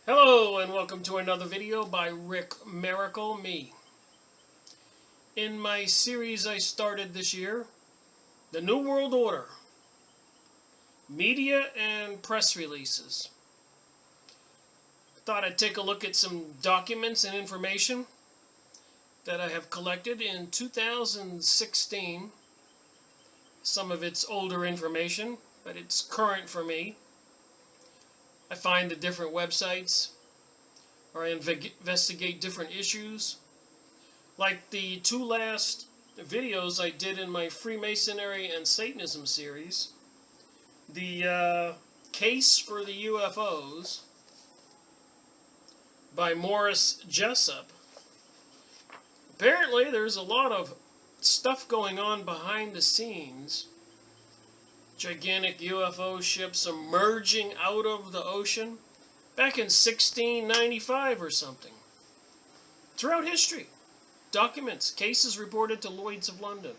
Hello and welcome to another video by Rick Miracle Me. In my series I started this year, The New World Order, Media and Press Releases. I thought I'd take a look at some documents and information that I have collected in 2016. Some of it's older information, but it's current for me. I find the different websites, or I investigate different issues. Like the two last videos I did in my Freemasonry and Satanism series, the Case for the UFOs by Morris Jessup. Apparently there's a lot of stuff going on behind the scenes. Gigantic UFO ships emerging out of the ocean back in 1695 or something. Throughout history, documents, cases reported to Lloyd's of London.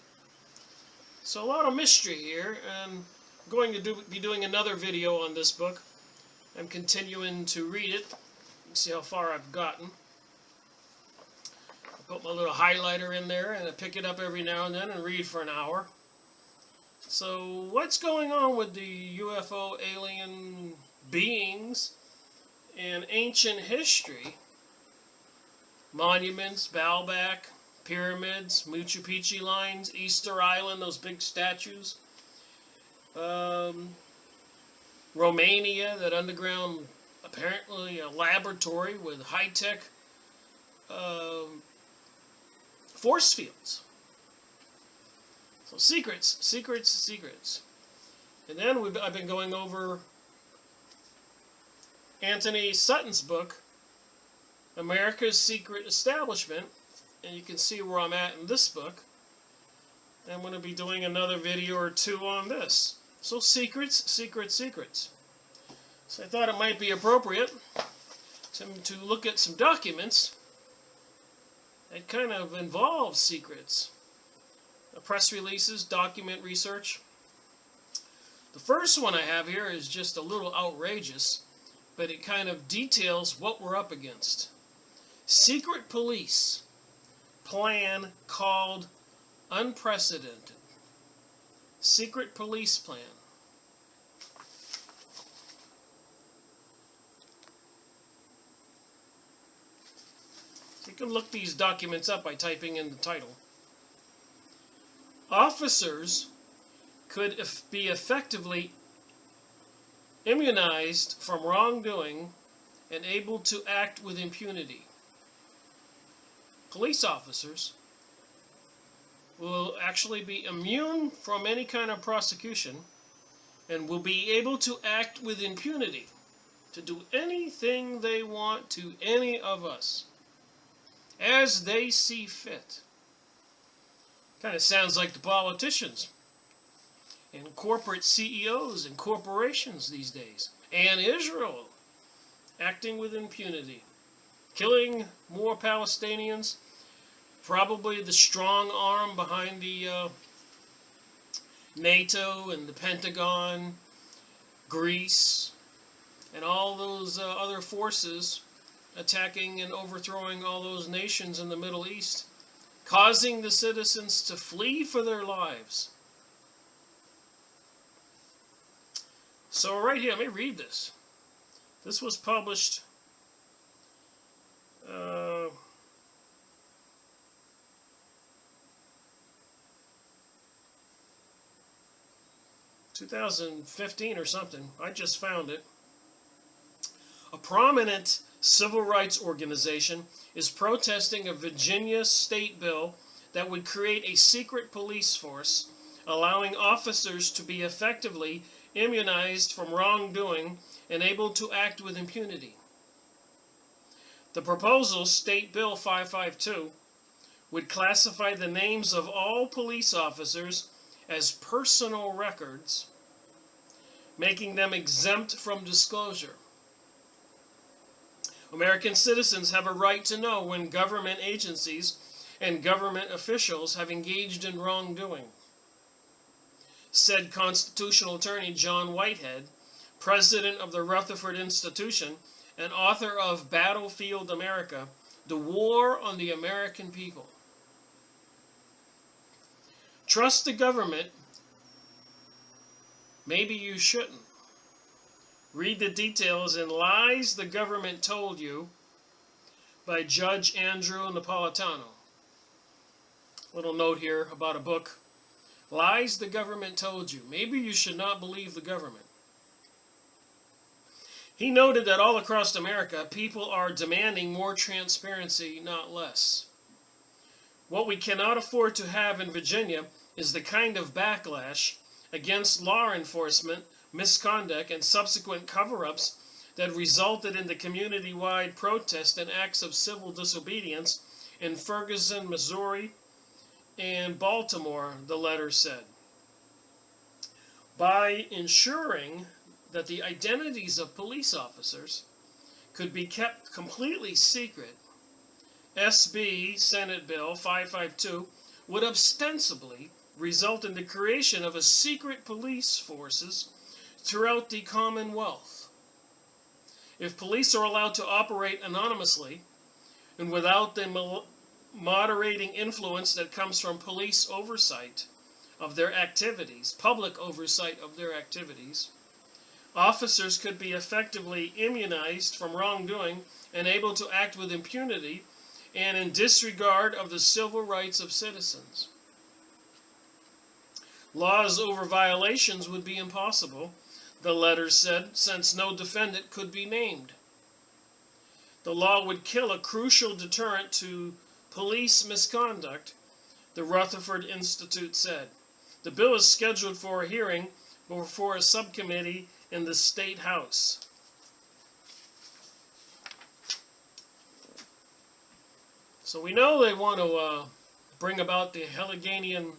So a lot of mystery here, and I'm going to be doing another video on this book. I'm continuing to read it. See how far I've gotten. I put my little highlighter in there and I pick it up every now and then and read for an hour. So what's going on with the UFO alien beings in ancient history? Monuments, Baalbek, pyramids, Machu Picchu lines, Easter Island, those big statues. Romania, that underground, apparently a laboratory with high-tech force fields. So secrets, secrets, secrets. And then I've been going over Anthony Sutton's book, America's Secret Establishment, and you can see where I'm at in this book. I'm going to be doing another video or two on this. So secrets, secrets, secrets. So I thought it might be appropriate to look at some documents that kind of involve secrets. Press releases, document research. The first one I have here is just a little outrageous, but it kind of details what we're up against. Secret police plan called unprecedented. Secret police plan. You can look these documents up by typing in the title. Officers could be effectively immunized from wrongdoing and able to act with impunity. Police officers will actually be immune from any kind of prosecution and will be able to act with impunity to do anything they want to any of us as they see fit. Kind of sounds like the politicians and corporate CEOs and corporations these days, and Israel acting with impunity, killing more Palestinians, probably the strong arm behind the NATO and the Pentagon, Greece, and all those other forces attacking and overthrowing all those nations in the Middle East, causing the citizens to flee for their lives. So right here, let me read this. This was published 2015 or something. I just found it. A prominent civil rights organization is protesting a Virginia state bill that would create a secret police force, allowing officers to be effectively immunized from wrongdoing and able to act with impunity. The proposal, State Bill 552, would classify the names of all police officers as personal records, making them exempt from disclosure. American citizens have a right to know when government agencies and government officials have engaged in wrongdoing, said constitutional attorney John Whitehead, president of the Rutherford Institution and author of Battlefield America, The War on the American People. Trust the government? Maybe you shouldn't. Read the details in Lies the Government Told You by Judge Andrew Napolitano. Little note here about a book. Lies the Government Told You. Maybe you should not believe the government. He noted that all across America, people are demanding more transparency, not less. What we cannot afford to have in Virginia is the kind of backlash against law enforcement, misconduct, and subsequent cover-ups that resulted in the community-wide protest and acts of civil disobedience in Ferguson, Missouri, and Baltimore, the letter said. By ensuring that the identities of police officers could be kept completely secret, SB Senate Bill 552 would ostensibly result in the creation of a secret police forces throughout the Commonwealth. If police are allowed to operate anonymously and without the moderating influence that comes from police oversight of their activities, public oversight of their activities, officers could be effectively immunized from wrongdoing and able to act with impunity and in disregard of the civil rights of citizens. Laws over violations would be impossible, the letter said, since no defendant could be named. The law would kill a crucial deterrent to police misconduct, the Rutherford Institute said. The bill is scheduled for a hearing before a subcommittee in the State House. So we know they want to bring about the Hegelian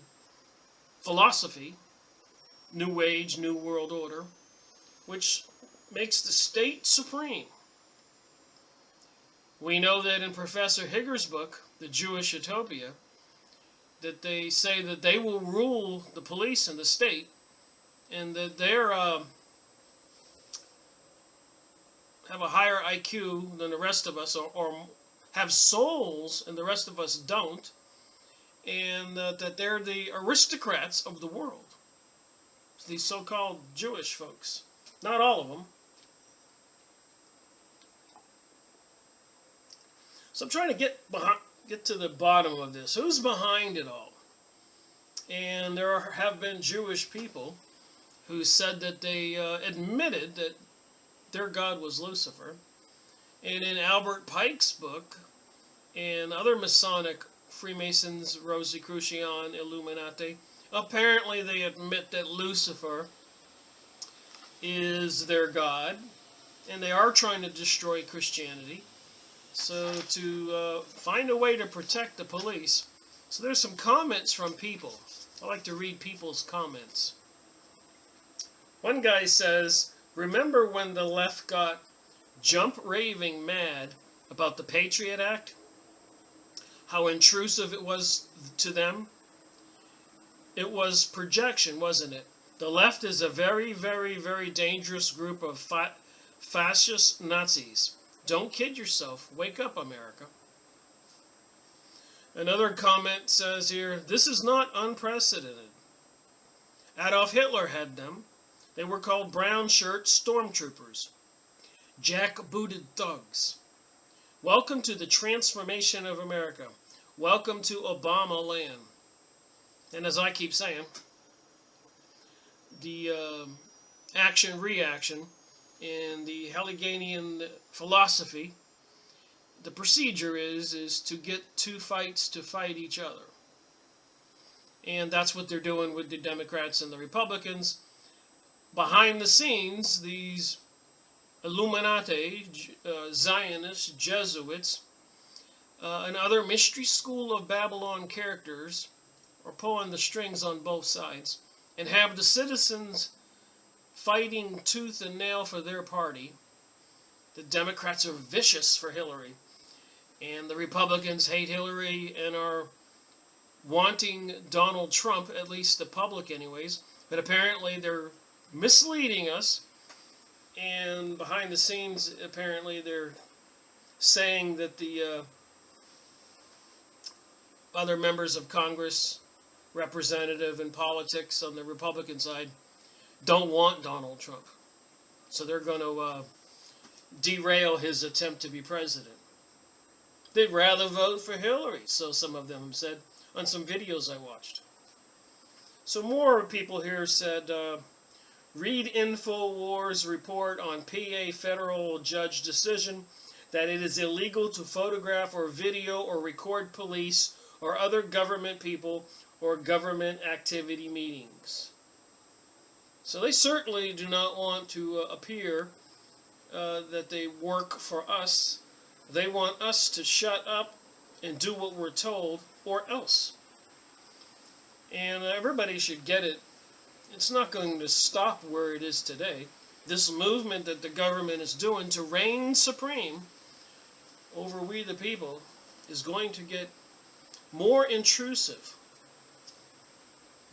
philosophy, New Age, New World Order, which makes the state supreme. We know that in Professor Higger's book, The Jewish Utopia, that they say that they will rule the police and the state, and that they're have a higher IQ than the rest of us, or have souls and the rest of us don't, and that they're the aristocrats of the world. These so-called Jewish folks. Not all of them. So I'm trying to get to the bottom of this. Who's behind it all? And there have been Jewish people who said that they admitted that their god was Lucifer. And in Albert Pike's book and other Masonic Freemasons, Rosicrucian, Illuminati, apparently they admit that Lucifer is their god, and they are trying to destroy Christianity. So to find a way to protect the police. So there's some comments from people. I like to read people's comments. One guy says, remember when the left got jump raving mad about the Patriot Act? How intrusive it was to them? It was projection, wasn't it? The left is a very, very, very dangerous group of fascist Nazis. Don't kid yourself. Wake up, America. Another comment says here, this is not unprecedented. Adolf Hitler had them. They were called brown shirt stormtroopers. Jack-booted thugs. Welcome to the transformation of America. Welcome to Obama land. And as I keep saying, the action-reaction in the Hegelian philosophy, the procedure is to get two fights to fight each other. And that's what they're doing with the Democrats and the Republicans. Behind the scenes, these Illuminati, Zionists, Jesuits, and other mystery school of Babylon characters are pulling the strings on both sides and have the citizens fighting tooth and nail for their party. The Democrats are vicious for Hillary, and the Republicans hate Hillary and are wanting Donald Trump, at least the public anyways, but apparently they're misleading us And behind the scenes, apparently, they're saying that the other members of Congress, representative in politics on the Republican side, don't want Donald Trump. So they're going to derail his attempt to be president. They'd rather vote for Hillary, so some of them said on some videos I watched. So more people here said, read InfoWars report on PA federal judge decision that it is illegal to photograph or video or record police or other government people or government activity meetings. So they certainly do not want to appear that they work for us. They want us to shut up and do what we're told, or else. And everybody should get it. It's not going to stop where it is today. This movement that the government is doing to reign supreme over we the people is going to get more intrusive,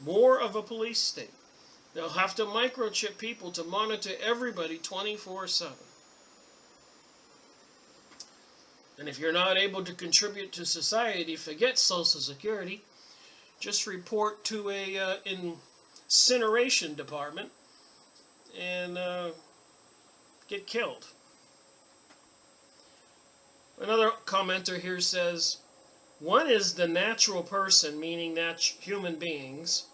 more of a police state. They'll have to microchip people to monitor everybody 24/7. And if you're not able to contribute to society, forget Social Security. Just report to a incineration department and get killed. Another commenter here says, one is the natural person, meaning human beings.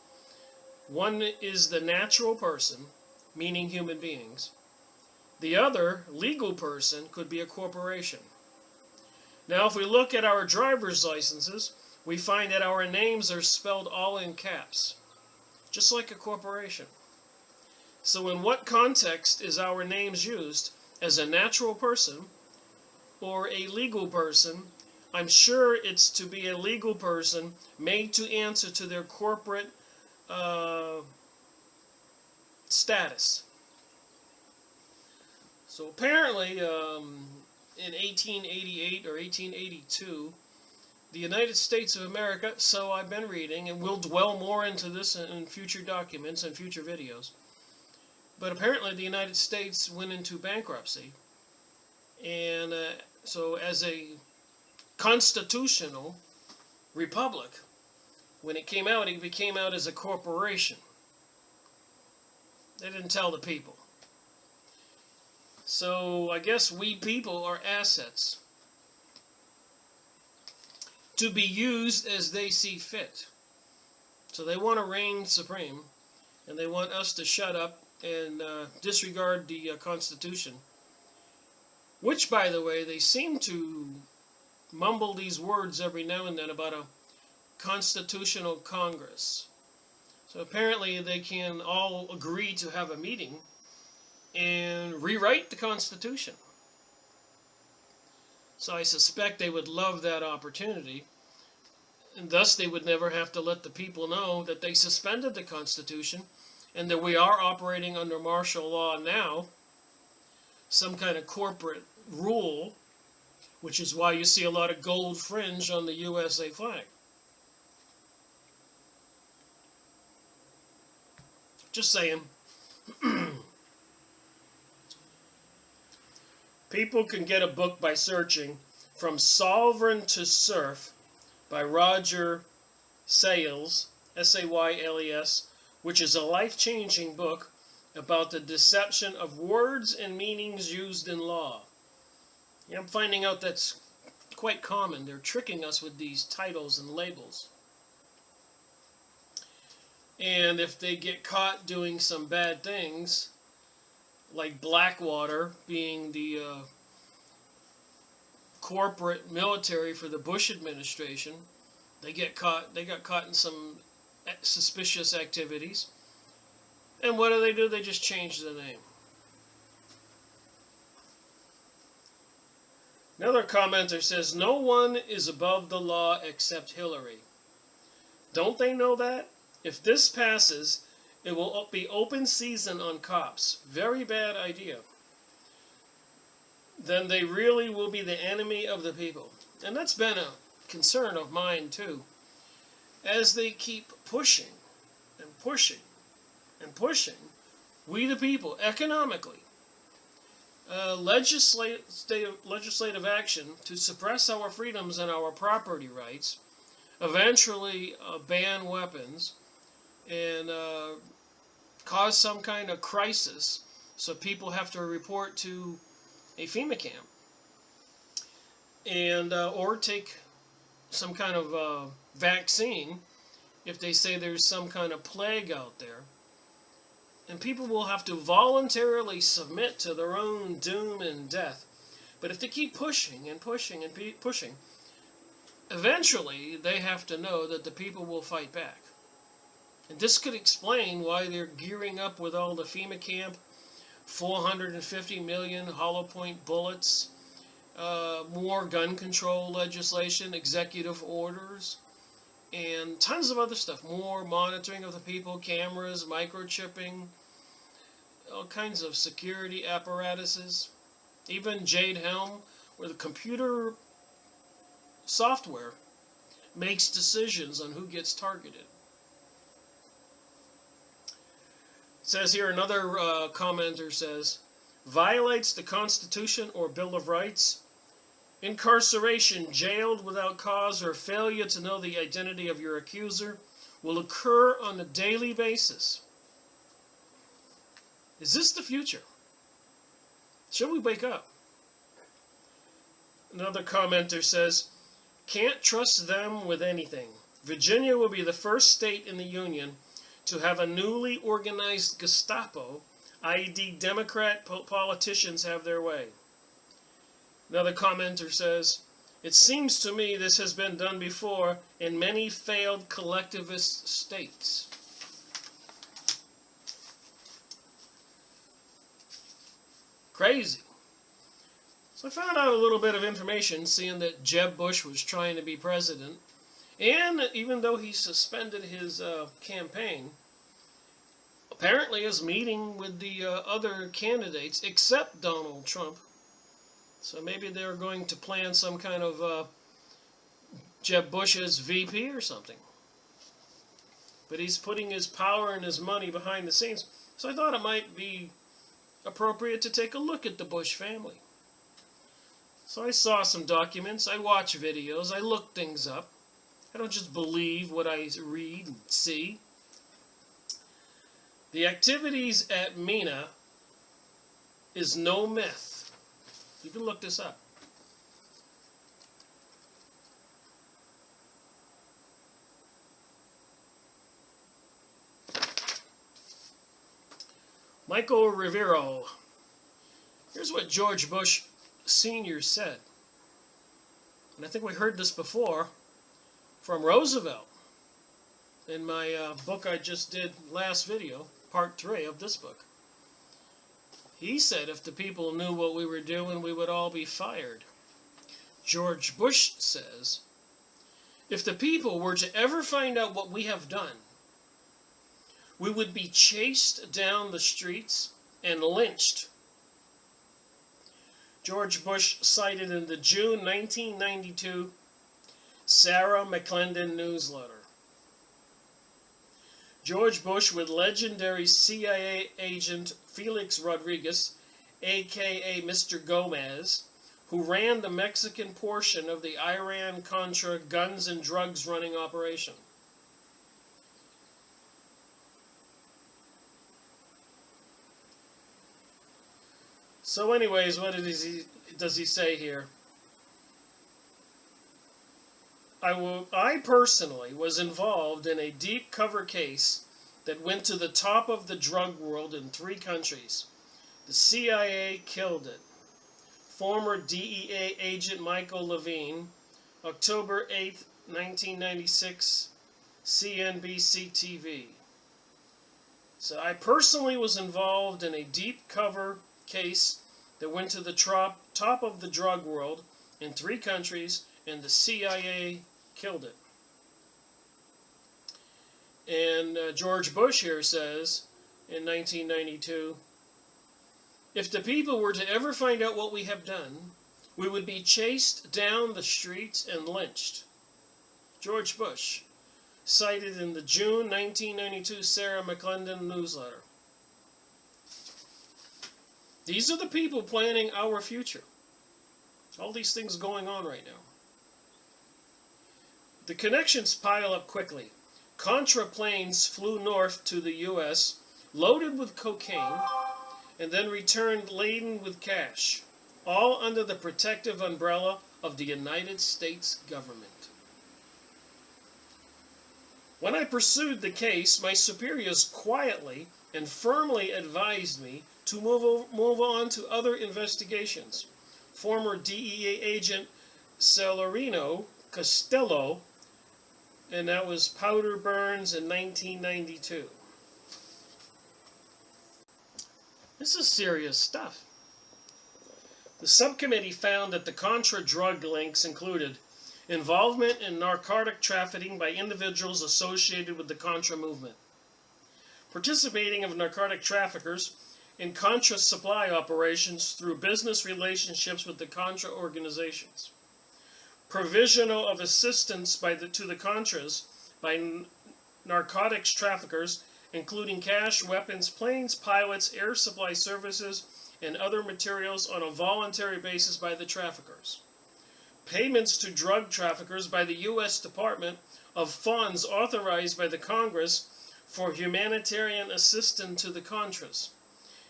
One is the natural person, meaning human beings. The other, legal person, could be a corporation. Now, if we look at our driver's licenses, we find that our names are spelled all in caps, just like a corporation. So in what context is our names used? As a natural person or a legal person? I'm sure it's to be a legal person made to answer to their corporate status. So apparently, in 1888 or 1882, the United States of America, so I've been reading, and we'll dwell more into this in future documents and future videos, but apparently the United States went into bankruptcy, and so as a constitutional republic, when it came out as a corporation. They didn't tell the people. So I guess we people are assets to be used as they see fit. So they want to reign supreme, and they want us to shut up and disregard the Constitution, which, by the way, they seem to mumble these words every now and then about a constitutional Congress. So apparently they can all agree to have a meeting and rewrite the Constitution. So I suspect they would love that opportunity, and thus they would never have to let the people know that they suspended the Constitution and that we are operating under martial law now, some kind of corporate rule, which is why you see a lot of gold fringe on the USA flag. Just saying. People can get a book by searching From Sovereign to Serf by Roger Sayles, S-A-Y-L-E-S, which is a life-changing book about the deception of words and meanings used in law. Yeah, I'm finding out that's quite common. They're tricking us with these titles and labels. And if they get caught doing some bad things, like Blackwater being the corporate military for the Bush administration, they got caught in some suspicious activities. And what do? They just change the name. Another commenter says, no one is above the law except Hillary. Don't they know that? If this passes, it will be open season on cops. Very bad idea. Then they really will be the enemy of the people. And that's been a concern of mine too. As they keep pushing and pushing and pushing, we the people, economically, legislative action to suppress our freedoms and our property rights, eventually ban weapons, and cause some kind of crisis so people have to report to a FEMA camp, and or take some kind of vaccine if they say there's some kind of plague out there. And people will have to voluntarily submit to their own doom and death. But if they keep pushing and pushing and pushing, eventually they have to know that the people will fight back. And this could explain why they're gearing up with all the FEMA camp, 450 million hollow point bullets, more gun control legislation, executive orders, and tons of other stuff. More monitoring of the people, cameras, microchipping, all kinds of security apparatuses. Even Jade Helm, where the computer software makes decisions on who gets targeted. It says here, another commenter says, violates the Constitution or Bill of Rights. Incarceration, jailed without cause, or failure to know the identity of your accuser will occur on a daily basis. Is this the future? Should we wake up? Another commenter says, can't trust them with anything. Virginia will be the first state in the Union to have a newly organized Gestapo, i.e. Democrat politicians have their way. Another commenter says, it seems to me this has been done before in many failed collectivist states. Crazy. So I found out a little bit of information, seeing that Jeb Bush was trying to be president, and even though he suspended his campaign, apparently is meeting with the other candidates except Donald Trump. So maybe they're going to plan some kind of Jeb Bush as VP or something. But he's putting his power and his money behind the scenes. So I thought it might be appropriate to take a look at the Bush family. So I saw some documents, I watch videos, I look things up. I don't just believe what I read and see. The activities at MENA is no myth. You can look this up. Michael Rivero. Here's what George Bush Sr. said. And I think we heard this before from Roosevelt in my book I just did last video, part 3 of this book. He said if the people knew what we were doing, we would all be fired. George Bush says, if the people were to ever find out what we have done, we would be chased down the streets and lynched. George Bush cited in the June 1992 Sarah McClendon newsletter. George Bush with legendary CIA agent Felix Rodriguez, a.k.a. Mr. Gomez, who ran the Mexican portion of the Iran-Contra guns and drugs running operation. So anyways, what does he say here? I personally was involved in a deep cover case that went to the top of the drug world in 3 countries. The CIA killed it. Former DEA agent Michael Levine, October 8, 1996, CNBC TV. So I personally was involved in a deep cover case that went to the top of the drug world in 3 countries, and the CIA killed it. And George Bush here says, in 1992, if the people were to ever find out what we have done, we would be chased down the streets and lynched. George Bush, cited in the June 1992 Sarah McClendon newsletter. These are the people planning our future. All these things going on right now. The connections pile up quickly. Contra planes flew north to the U.S., loaded with cocaine, and then returned laden with cash, all under the protective umbrella of the United States government. When I pursued the case, my superiors quietly and firmly advised me to move on to other investigations. Former DEA agent Celerino Costello, and that was Powder Burns in 1992. This is serious stuff. The subcommittee found that the Contra drug links included involvement in narcotic trafficking by individuals associated with the Contra movement, participating of narcotic traffickers in Contra supply operations through business relationships with the Contra organizations, provisional of assistance to the Contras by narcotics traffickers, including cash, weapons, planes, pilots, air supply services, and other materials on a voluntary basis by the traffickers. Payments to drug traffickers by the U.S. Department of funds authorized by the Congress for humanitarian assistance to the Contras.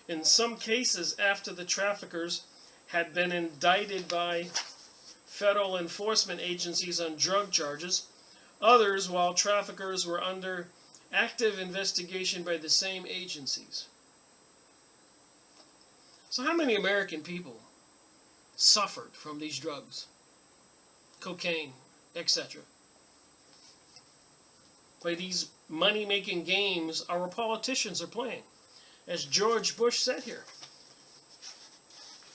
In some cases, after the traffickers had been indicted by federal enforcement agencies on drug charges, others while traffickers were under active investigation by the same agencies. So how many American people suffered from these drugs? Cocaine, etc. By these money-making games our politicians are playing. As George Bush said here,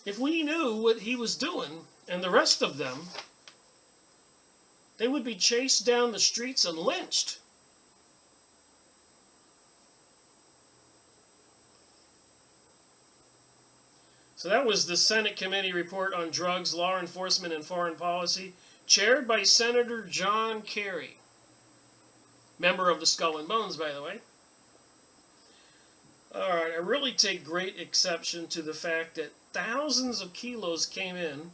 if we knew what he was doing and the rest of them, they would be chased down the streets and lynched. So that was the Senate Committee Report on Drugs, Law Enforcement, and Foreign Policy, chaired by Senator John Kerry, member of the Skull and Bones, by the way. All right, I really take great exception to the fact that thousands of kilos came in,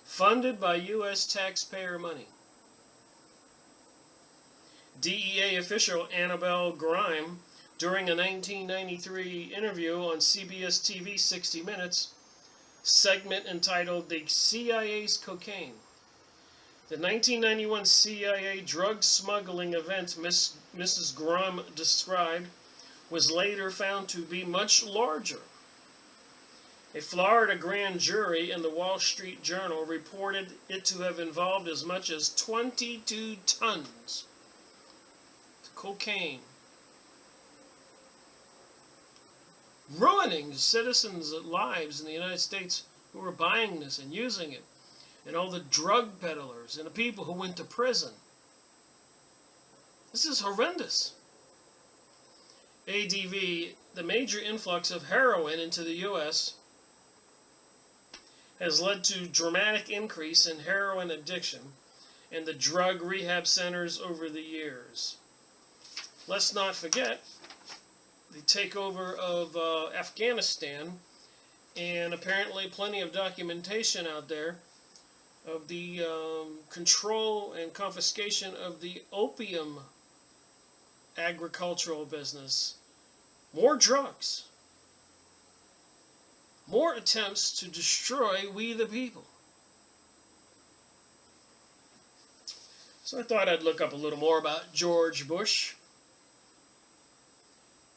funded by U.S. taxpayer money. DEA official Annabelle Grime, during a 1993 interview on CBS TV 60 Minutes, segment entitled The CIA's Cocaine. The 1991 CIA drug smuggling event Mrs. Grime described was later found to be much larger. A Florida grand jury in the Wall Street Journal reported it to have involved as much as 22 tons of cocaine, ruining citizens' lives in the United States who were buying this and using it, and all the drug peddlers and the people who went to prison. This is horrendous. ADV, the major influx of heroin into the U.S., has led to dramatic increase in heroin addiction and the drug rehab centers over the years. Let's not forget the takeover of Afghanistan, and apparently plenty of documentation out there of the control and confiscation of the opium agricultural business. More drugs. More attempts to destroy we the people. So I thought I'd look up a little more about George Bush.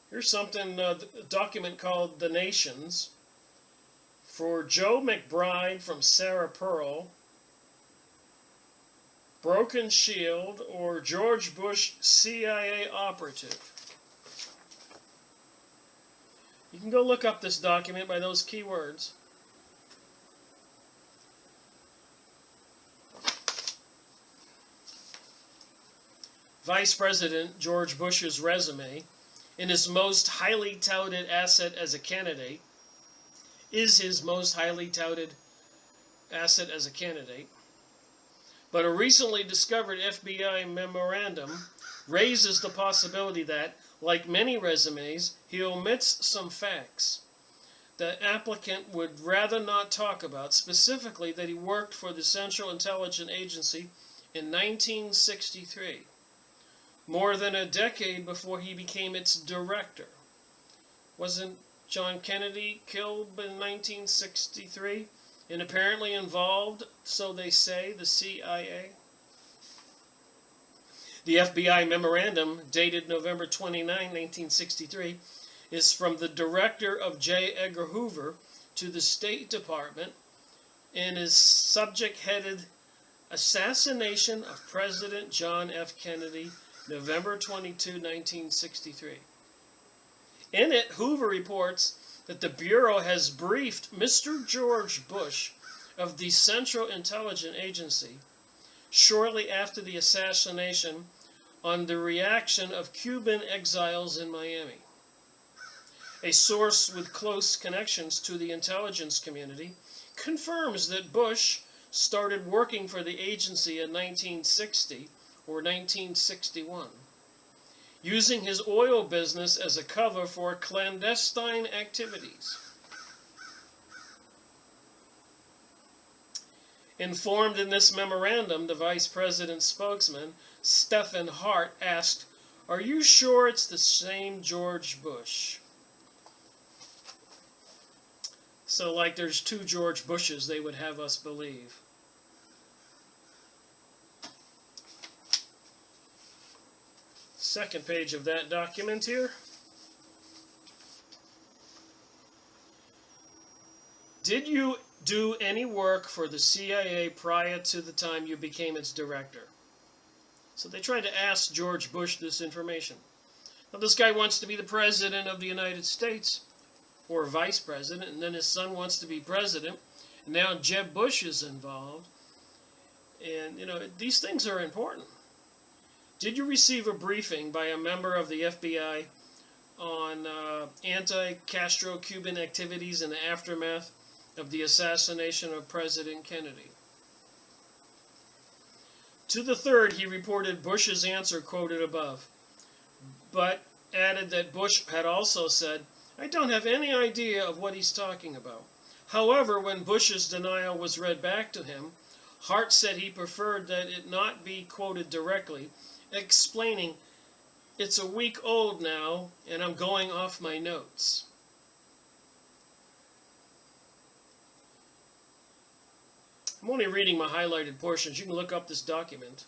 Here's something, a document called The Nations. For Joe McBride from Sarah Pearl, Broken Shield, or George Bush CIA operative. You can go look up this document by those keywords. Vice President George Bush's resume, in his most highly touted asset as a candidate, is his most highly touted asset as a candidate. But a recently discovered FBI memorandum raises the possibility that, Like many resumes, he omits some facts the applicant would rather not talk about, specifically that he worked for the Central Intelligence Agency in 1963, more than a decade before he became its director. Wasn't John Kennedy killed in 1963 and apparently involved, so they say, the CIA? The FBI memorandum, dated November 29, 1963, is from the director of J. Edgar Hoover to the State Department and is subject headed Assassination of President John F. Kennedy, November 22, 1963. In it, Hoover reports that the Bureau has briefed Mr. George Bush of the Central Intelligence Agency shortly after the assassination on the reaction of Cuban exiles in Miami. A source with close connections to the intelligence community confirms that Bush started working for the agency in 1960 or 1961, using his oil business as a cover for clandestine activities. Informed in this memorandum, the Vice President's spokesman, Stephen Hart, asked, "Are you sure it's the same George Bush?" So like there's two George Bushes, they would have us believe. Second page of that document here. Did you do any work for the CIA prior to the time you became its director? So they tried to ask George Bush this information. Now this guy wants to be the president of the United States, or vice president, and then his son wants to be president. And now Jeb Bush is involved. And, these things are important. Did you receive a briefing by a member of the FBI on anti-Castro Cuban activities in the aftermath of the assassination of President Kennedy? To the third, he reported Bush's answer quoted above, but added that Bush had also said, "I don't have any idea of what he's talking about." However, when Bush's denial was read back to him, Hart said he preferred that it not be quoted directly, explaining, "It's a week old now, and I'm going off my notes." I'm only reading my highlighted portions. You can look up this document.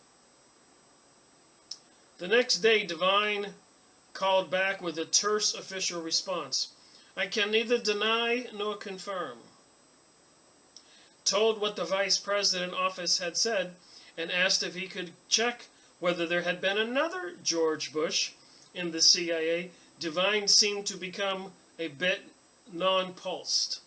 The next day, Devine called back with a terse official response. "I can neither deny nor confirm." Told what the Vice President office had said and asked if he could check whether there had been another George Bush in the CIA, Devine seemed to become a bit nonplussed.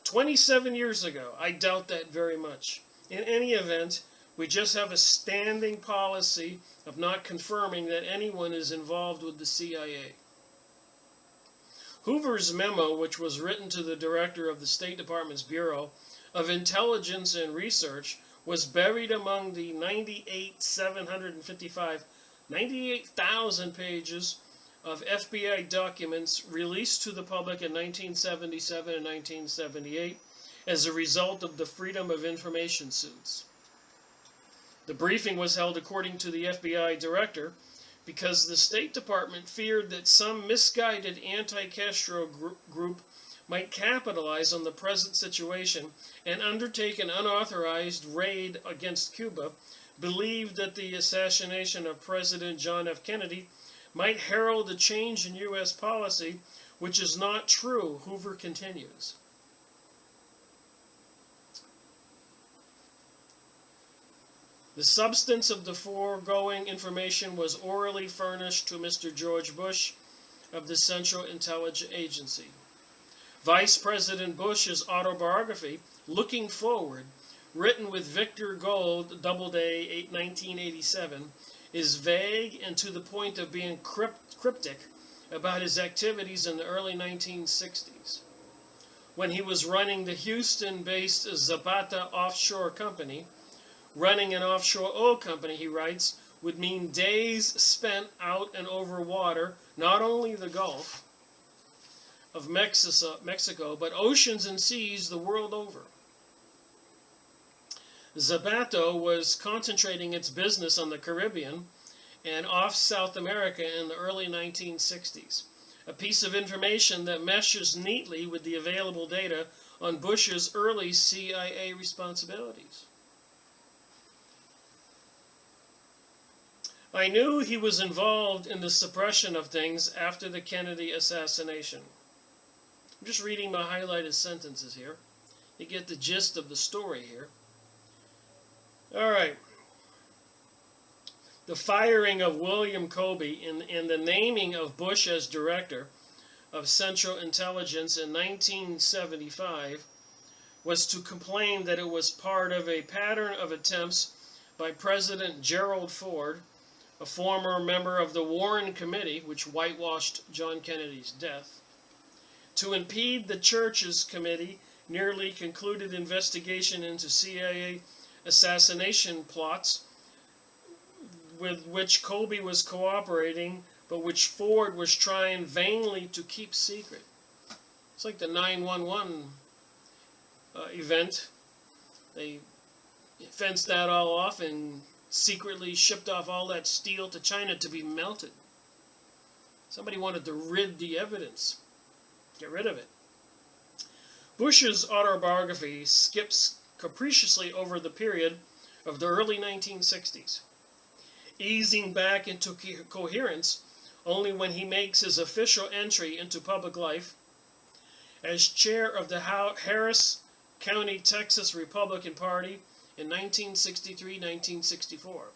27 years ago, I doubt that very much. In any event, we just have a standing policy of not confirming that anyone is involved with the CIA. Hoover's memo, which was written to the director of the State Department's Bureau of Intelligence and Research, was buried among the 98,000 pages of FBI documents released to the public in 1977 and 1978 as a result of the Freedom of Information suits. The briefing was held according to the FBI director because the State Department feared that some misguided anti-Castro group might capitalize on the present situation and undertake an unauthorized raid against Cuba, believed that the assassination of President John F. Kennedy might herald a change in U.S. policy, which is not true, Hoover continues. The substance of the foregoing information was orally furnished to Mr. George Bush of the Central Intelligence Agency. Vice President Bush's autobiography, Looking Forward, written with Victor Gold, Doubleday, 1987, is vague and to the point of being cryptic about his activities in the early 1960s. When he was running the Houston-based Zapata Offshore Company, running an offshore oil company, he writes, would mean days spent out and over water, not only the Gulf of Mexico, but oceans and seas the world over. Zapato was concentrating its business on the Caribbean and off South America in the early 1960s, a piece of information that meshes neatly with the available data on Bush's early CIA responsibilities. I knew he was involved in the suppression of things after the Kennedy assassination. I'm just reading my highlighted sentences here. You get the gist of the story here. All right. The firing of William Colby and the naming of Bush as director of Central Intelligence in 1975 was to complain that it was part of a pattern of attempts by President Gerald Ford, a former member of the Warren Committee, which whitewashed John Kennedy's death, to impede the Church's Committee nearly concluded investigation into CIA assassination plots with which Colby was cooperating, but which Ford was trying vainly to keep secret. It's like the 9/11 event. They fenced that all off and secretly shipped off all that steel to China to be melted. Somebody wanted to rid the evidence. Get rid of it. Bush's autobiography skips capriciously over the period of the early 1960s, easing back into coherence only when he makes his official entry into public life as chair of the Harris County, Texas Republican Party in 1963-1964.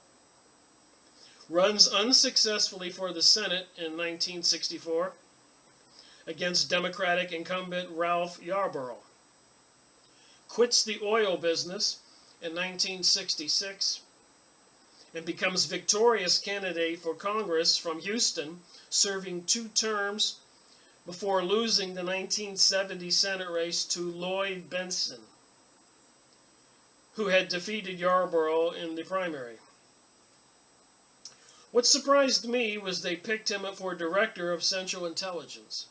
Runs unsuccessfully for the Senate in 1964 against Democratic incumbent Ralph Yarborough. Quits the oil business in 1966 and becomes victorious candidate for Congress from Houston, serving 2 terms before losing the 1970 Senate race to Lloyd Bentsen, who had defeated Yarborough in the primary. What surprised me was they picked him up for director of Central Intelligence.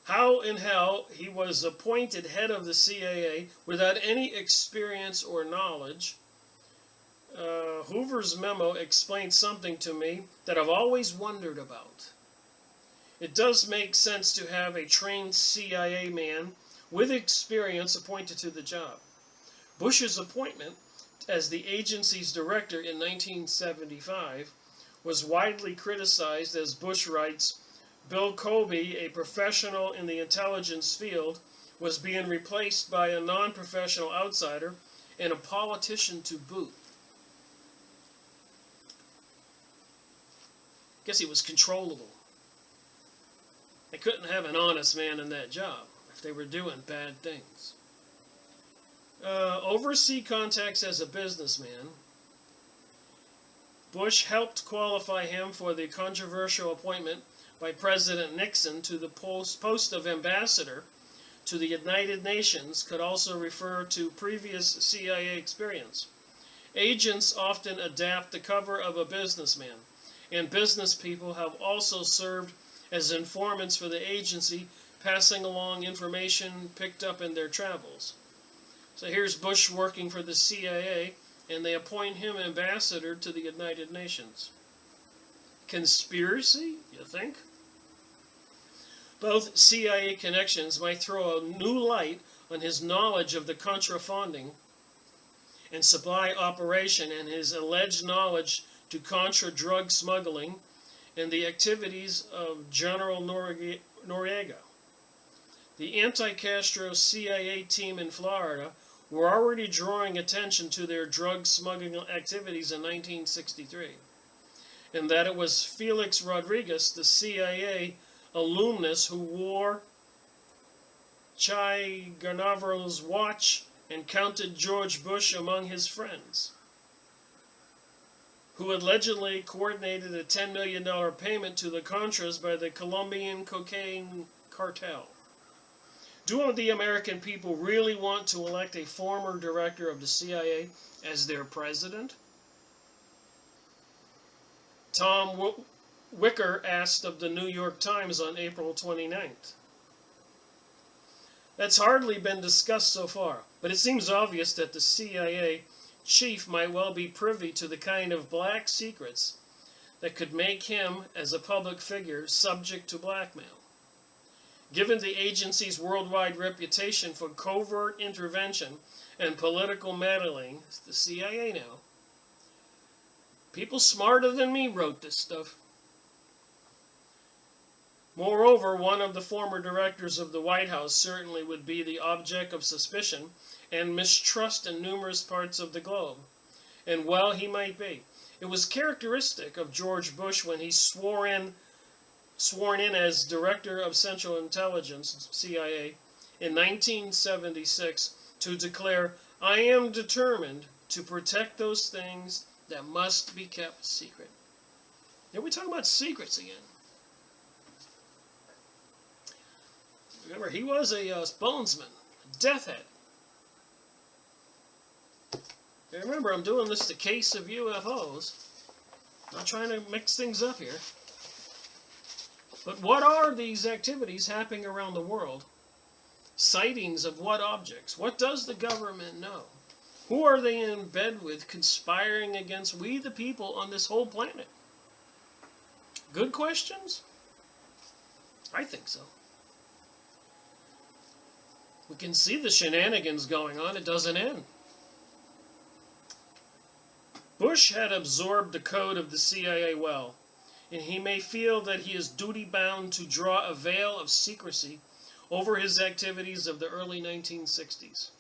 How in hell he was appointed head of the CIA without any experience or knowledge? Hoover's memo explained something to me that I've always wondered about. It does make sense to have a trained CIA man with experience appointed to the job. Bush's appointment as the agency's director in 1975 was widely criticized as Bush writes, Bill Colby, a professional in the intelligence field, was being replaced by a non-professional outsider and a politician to boot. Guess he was controllable. They couldn't have an honest man in that job if they were doing bad things. Overseas contacts as a businessman. Bush helped qualify him for the controversial appointment by President Nixon to the post of ambassador to the United Nations. Could also refer to previous CIA experience. Agents often adapt the cover of a businessman, and business people have also served as informants for the agency, passing along information picked up in their travels. So here's Bush working for the CIA, and they appoint him ambassador to the United Nations. Conspiracy, you think? Both CIA connections might throw a new light on his knowledge of the Contra funding and supply operation and his alleged knowledge to Contra drug smuggling and the activities of General Noriega. The anti-Castro CIA team in Florida were already drawing attention to their drug smuggling activities in 1963, and that it was Felix Rodriguez, the CIA alumnus who wore Che Guevara's watch and counted George Bush among his friends, who allegedly coordinated a $10 million payment to the Contras by the Colombian cocaine cartel. Do the American people really want to elect a former director of the CIA as their president? Tom Wicker asked of the New York Times on April 29th. That's hardly been discussed so far, but it seems obvious that the CIA chief might well be privy to the kind of black secrets that could make him, as a public figure, subject to blackmail. Given the agency's worldwide reputation for covert intervention and political meddling, the CIA now, people smarter than me wrote this stuff. Moreover, one of the former directors of the White House certainly would be the object of suspicion and mistrust in numerous parts of the globe. And well he might be. It was characteristic of George Bush when he sworn in as Director of Central Intelligence, CIA, in 1976 to declare, "I am determined to protect those things that must be kept secret." Here we talk about secrets again. Remember, he was a bonesman, a death head. And remember, I'm doing this the case of UFOs. Not trying to mix things up here. But what are these activities happening around the world? Sightings of what objects? What does the government know? Who are they in bed with conspiring against we the people on this whole planet? Good questions? I think so. We can see the shenanigans going on. It doesn't end. Bush had absorbed the code of the CIA well, and he may feel that he is duty-bound to draw a veil of secrecy over his activities of the early 1960s.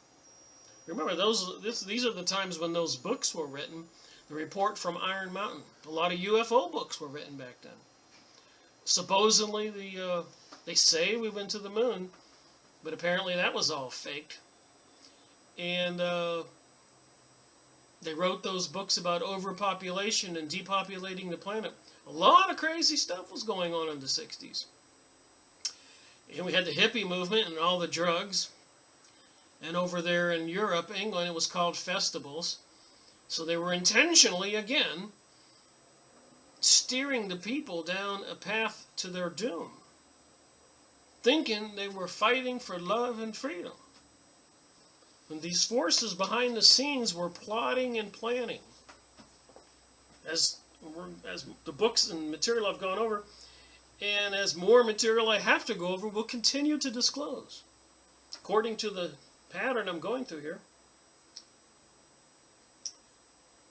Remember, these are the times when those books were written. The report from Iron Mountain. A lot of UFO books were written back then. Supposedly, they say we went to the moon, but apparently that was all faked. And they wrote those books about overpopulation and depopulating the planet. A lot of crazy stuff was going on in the 60s. And we had the hippie movement and all the drugs. And over there in Europe, England, it was called festivals. So they were intentionally, again, steering the people down a path to their doom, thinking they were fighting for love and freedom. And these forces behind the scenes were plotting and planning. As the books and material I've gone over, and as more material I have to go over, will continue to disclose. According to the pattern I'm going through here,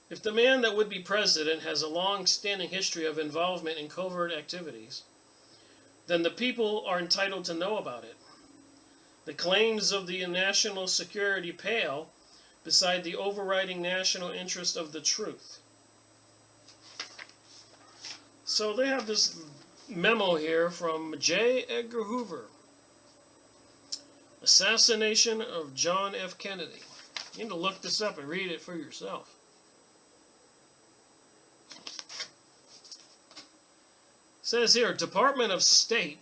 if the man that would be president has a long-standing history of involvement in covert activities, then the people are entitled to know about it. The claims of the national security pale beside the overriding national interest of the truth. So they have this memo here from J. Edgar Hoover. Assassination of John F. Kennedy. You need to look this up and read it for yourself. It says here, Department of State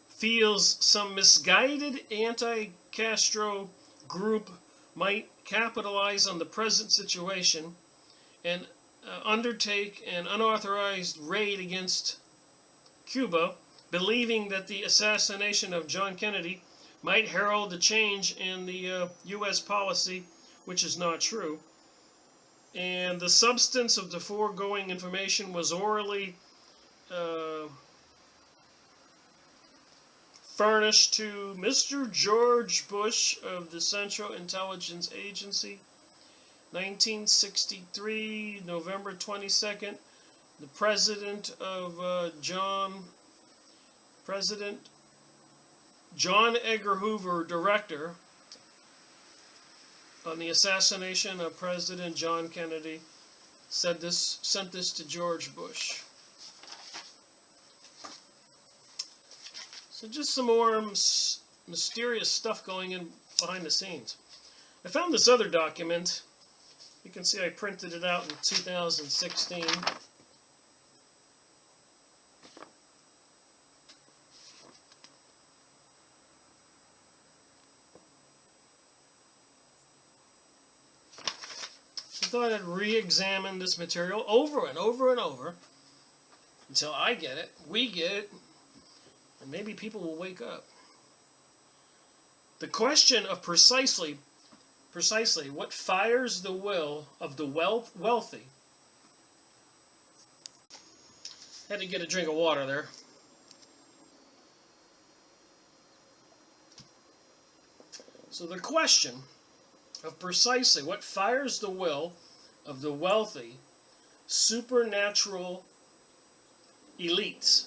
feels some misguided anti-Castro group might capitalize on the present situation and undertake an unauthorized raid against Cuba, believing that the assassination of John Kennedy might herald a change in the U.S. policy, which is not true. And the substance of the foregoing information was orally furnished to Mr. George Bush of the Central Intelligence Agency, 1963, November 22nd. The President John Edgar Hoover, Director on the assassination of President John Kennedy, sent this to George Bush. So just some more mysterious stuff going in behind the scenes. I found this other document. You can see I printed it out in 2016. thought I'd re-examine this material over and over and over until I get it, we get it, and maybe people will wake up. The question of precisely what fires the will of the wealthy. Had to get a drink of water there. So the question of precisely what fires the will of the wealthy, supernatural elites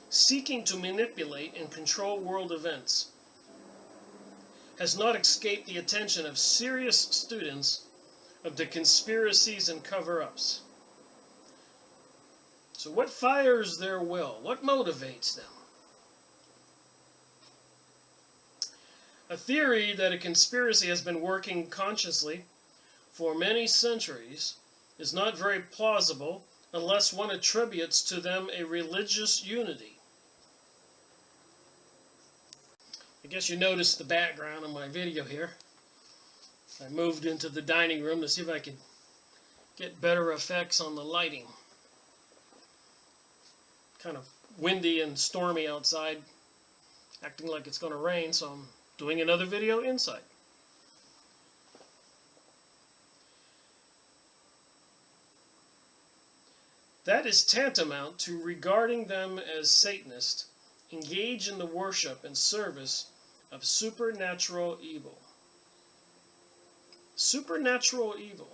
seeking to manipulate and control world events has not escaped the attention of serious students of the conspiracies and cover-ups. So what fires their will? What motivates them? A theory that a conspiracy has been working consciously for many centuries is not very plausible unless one attributes to them a religious unity. I guess you noticed the background of my video here. I moved into the dining room to see if I could get better effects on the lighting. Kind of windy and stormy outside, acting like it's going to rain, so I'm doing another video inside. That is tantamount to regarding them as Satanists, engaged in the worship and service of supernatural evil. Supernatural evil.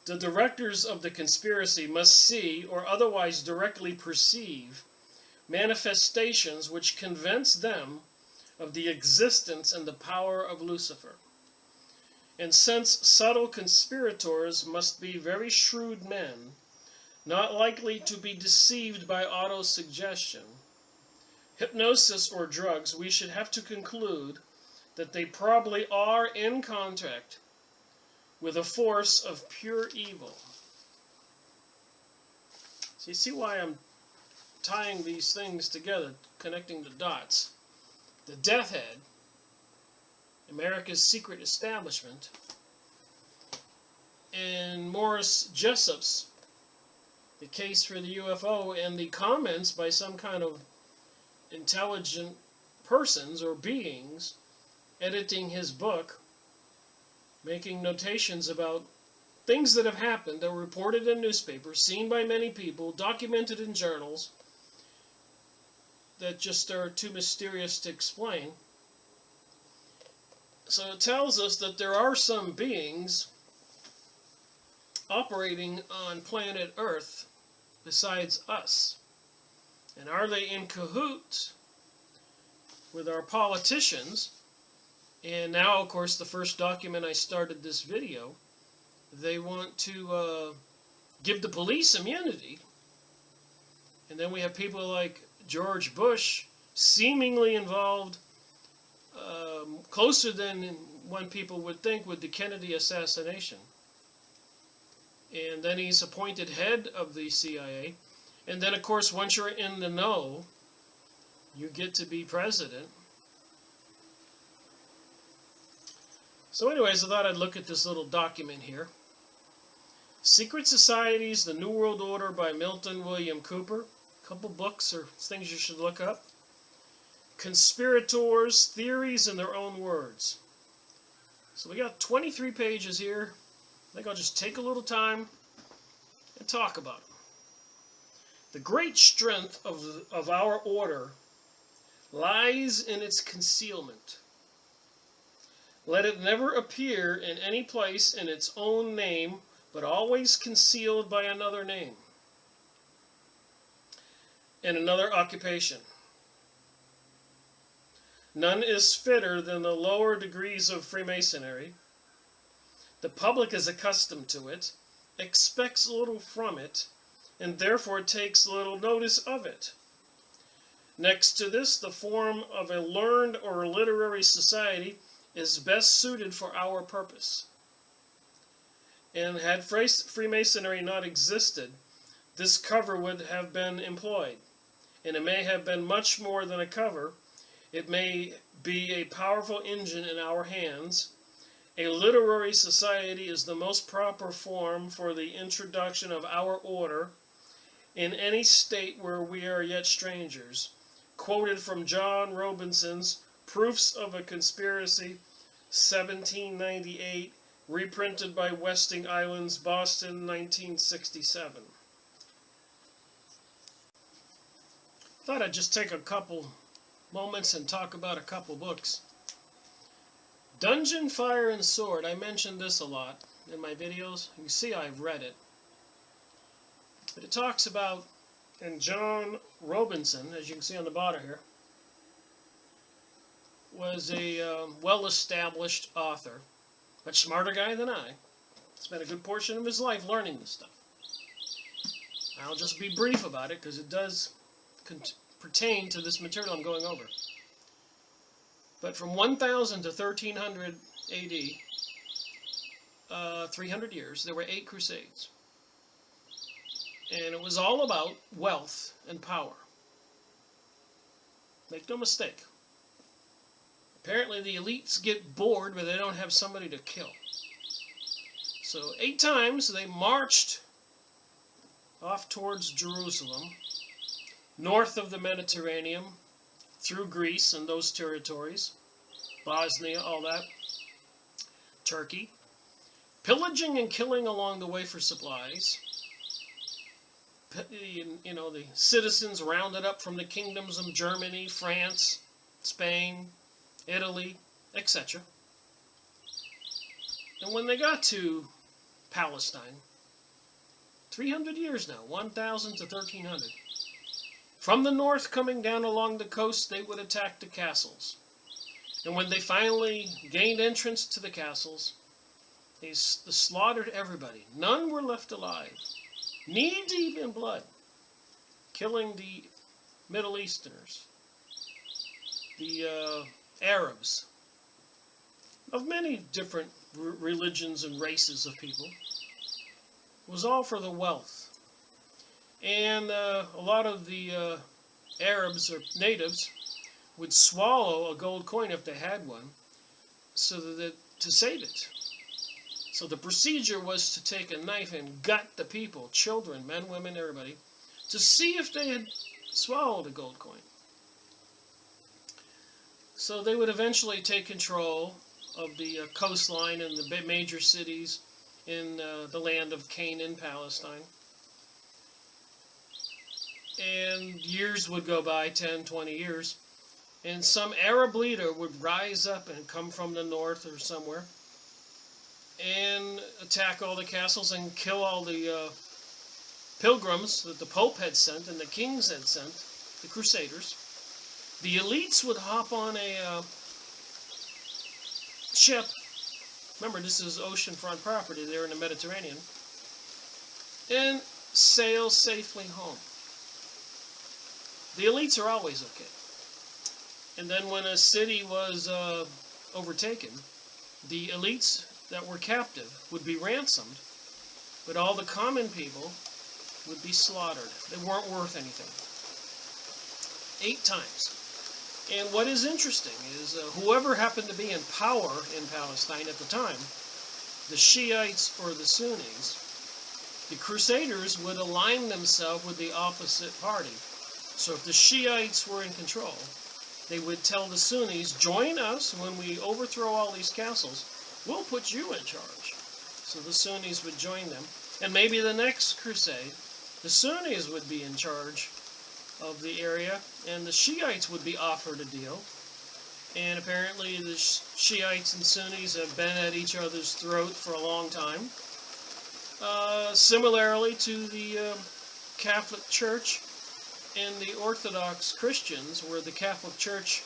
The directors of the conspiracy must see or otherwise directly perceive manifestations which convince them of the existence and the power of Lucifer. And since subtle conspirators must be very shrewd men, not likely to be deceived by autosuggestion, hypnosis, or drugs, we should have to conclude that they probably are in contact with a force of pure evil. So you see why I'm tying these things together, connecting the dots. The Death Head, America's secret establishment, and Morris Jessup's The Case for the UFO, and the comments by some kind of intelligent persons or beings editing his book, making notations about things that have happened that were reported in newspapers, seen by many people, documented in journals, that just are too mysterious to explain. So it tells us that there are some beings operating on planet Earth besides us. And are they in cahoots with our politicians? And now, of course, the first document I started this video, they want to give the police immunity. And then we have people like George Bush seemingly involved closer than one people would think with the Kennedy assassination. And then he's appointed head of the CIA. And then, of course, once you're in the know, you get to be president. So anyways, I thought I'd look at this little document here. Secret Societies, The New World Order by Milton William Cooper. A couple books or things you should look up. Conspirators, Theories in Their Own Words. So we got 23 pages here. I think I'll just take a little time and talk about them. The great strength of our order lies in its concealment. Let it never appear in any place in its own name, but always concealed by another name and another occupation. None is fitter than the lower degrees of Freemasonry. The public is accustomed to it, expects little from it, and therefore takes little notice of it. Next to this, the form of a learned or literary society is best suited for our purpose. And had Freemasonry not existed, this cover would have been employed. And it may have been much more than a cover. It may be a powerful engine in our hands, A literary society is the most proper form for the introduction of our order in any state where we are yet strangers. Quoted from John Robinson's Proofs of a Conspiracy, 1798, reprinted by Westing Islands, Boston, 1967. Thought I'd just take a couple moments and talk about a couple books. Dungeon, Fire, and Sword. I mentioned this a lot in my videos. You can see I've read it. But it talks about, and John Robinson, as you can see on the bottom here, was a well-established author, much smarter guy than I. Spent a good portion of his life learning this stuff. I'll just be brief about it because it does pertain to this material I'm going over. But from 1000 to 1300 AD, 300 years, there were 8 crusades. And it was all about wealth and power. Make no mistake. Apparently the elites get bored when they don't have somebody to kill. So 8 times they marched off towards Jerusalem, north of the Mediterranean, through Greece and those territories, Bosnia, all that, Turkey, pillaging and killing along the way for supplies. You know, the citizens rounded up from the kingdoms of Germany, France, Spain, Italy, etc. And when they got to Palestine, 300 years now, 1000 to 1300, from the north coming down along the coast, they would attack the castles. And when they finally gained entrance to the castles, they slaughtered everybody. None were left alive, knee-deep in blood, killing the Middle Easterners, the Arabs, of many different religions and races of people. It was all for the wealth. And a lot of the Arabs or natives would swallow a gold coin if they had one, so that to save it. So the procedure was to take a knife and gut the people, children, men, women, everybody, to see if they had swallowed a gold coin. So they would eventually take control of the coastline and the major cities in the land of Canaan, Palestine. And years would go by, 10, 20 years, and some Arab leader would rise up and come from the north or somewhere and attack all the castles and kill all the pilgrims that the Pope had sent and the kings had sent, the Crusaders. The elites would hop on a ship. Remember, this is oceanfront property there in the Mediterranean, and sail safely home. The elites are always okay. And then when a city was overtaken, the elites that were captive would be ransomed, but all the common people would be slaughtered. They weren't worth anything. 8 times. And what is interesting is whoever happened to be in power in Palestine at the time, the Shiites or the Sunnis, the Crusaders would align themselves with the opposite party. So if the Shiites were in control, they would tell the Sunnis, join us when we overthrow all these castles. We'll put you in charge. So the Sunnis would join them. And maybe the next crusade, the Sunnis would be in charge of the area, and the Shiites would be offered a deal. And apparently the Shiites and Sunnis have been at each other's throat for a long time. Similarly to the Catholic Church and the Orthodox Christians, where the Catholic Church,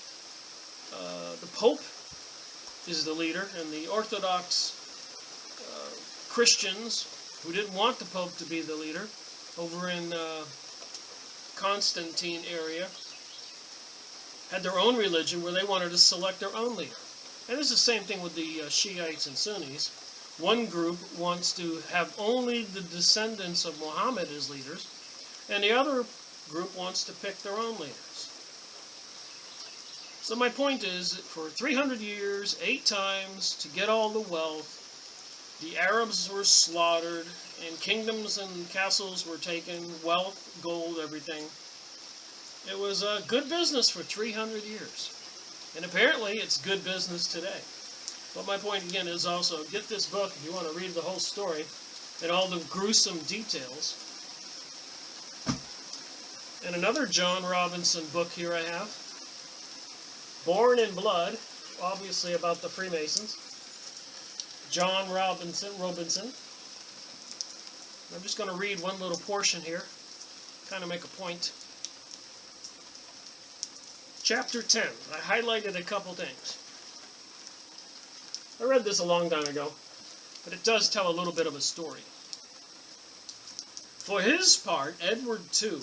the Pope is the leader, and the Orthodox Christians, who didn't want the Pope to be the leader, over in Constantine area, had their own religion where they wanted to select their own leader. And it's the same thing with the Shiites and Sunnis. One group wants to have only the descendants of Muhammad as leaders, and the other group wants to pick their own leaders. So my point is that for 300 years, 8 times, to get all the wealth, the Arabs were slaughtered, and kingdoms and castles were taken, wealth, gold, everything. It was a good business for 300 years. And apparently it's good business today. But my point again is also, get this book if you want to read the whole story and all the gruesome details. And another John Robinson book here I have. Born in Blood, obviously about the Freemasons. John Robinson. I'm just going to read one little portion here, kind of make a point. Chapter 10. I highlighted a couple things. I read this a long time ago, but it does tell a little bit of a story. For his part, Edward II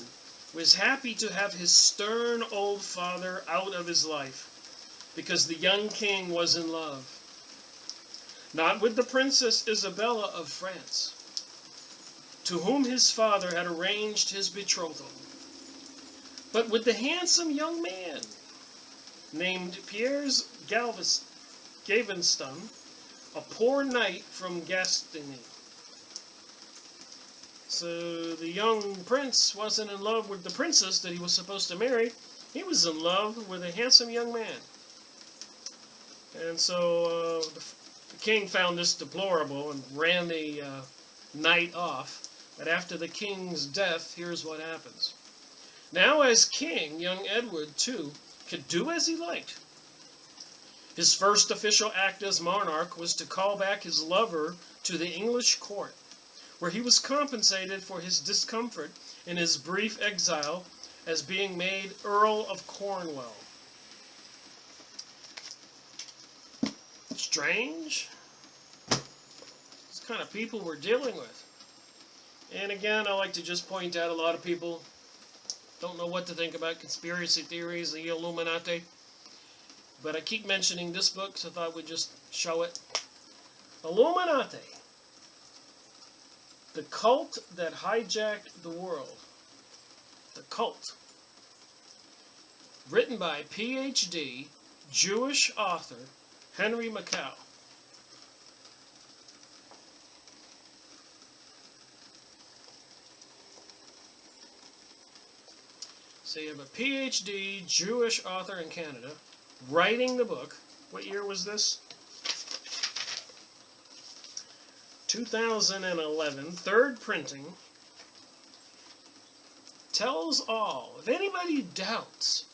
was happy to have his stern old father out of his life, because the young king was in love, not with the Princess Isabella of France, to whom his father had arranged his betrothal, but with the handsome young man named Piers Gaveston, a poor knight from Gascony. So the young prince wasn't in love with the princess that he was supposed to marry. He was in love with a handsome young man. And so the king found this deplorable and ran the knight off. But after the king's death, here's what happens. Now as king, young Edward II could do as he liked. His first official act as monarch was to call back his lover to the English court, where he was compensated for his discomfort in his brief exile as being made Earl of Cornwall. Strange. This kind of people we're dealing with. And again, I like to just point out a lot of people don't know what to think about conspiracy theories, the Illuminati. But I keep mentioning this book, so I thought we'd just show it. Illuminati. The cult that hijacked the world. The cult. Written by PhD, Jewish author, Henry Makow. So you have a PhD, Jewish author in Canada, writing the book. What year was this? 2011, third printing. Tells all. If anybody doubts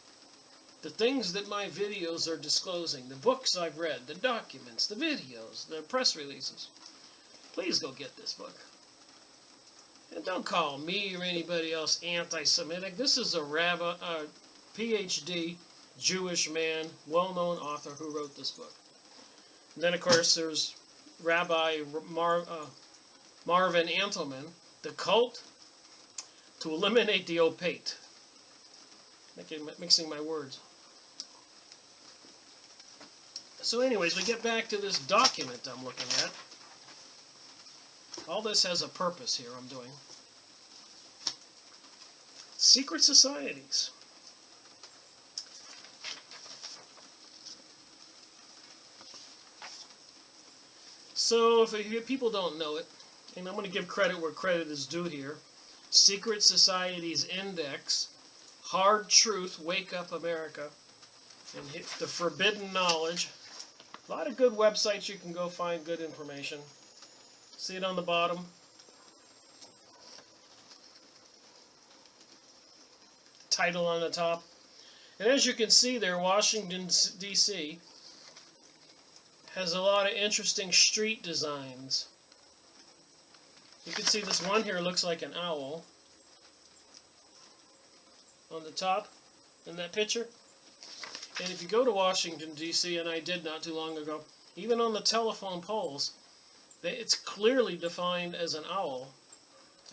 the things that my videos are disclosing, the books I've read, the documents, the videos, the press releases, please go get this book. And don't call me or anybody else anti-Semitic. This is a PhD Jewish man, well-known author who wrote this book. And then, of course, there's Rabbi Marvin Antelman, The Cult to Eliminate the Opate. Mixing my words. So anyways, we get back to this document I'm looking at. All this has a purpose here I'm doing. Secret societies. So if people don't know it, and I'm going to give credit where credit is due here, Secret Societies Index, Hard Truth, Wake Up America, and The Forbidden Knowledge. A lot of good websites you can go find good information. See it on the bottom? Title on the top. And as you can see there, Washington, D.C. has a lot of interesting street designs. You can see this one here looks like an owl on the top in that picture. And if you go to Washington, D.C., and I did not too long ago, even on the telephone poles, it's clearly defined as an owl.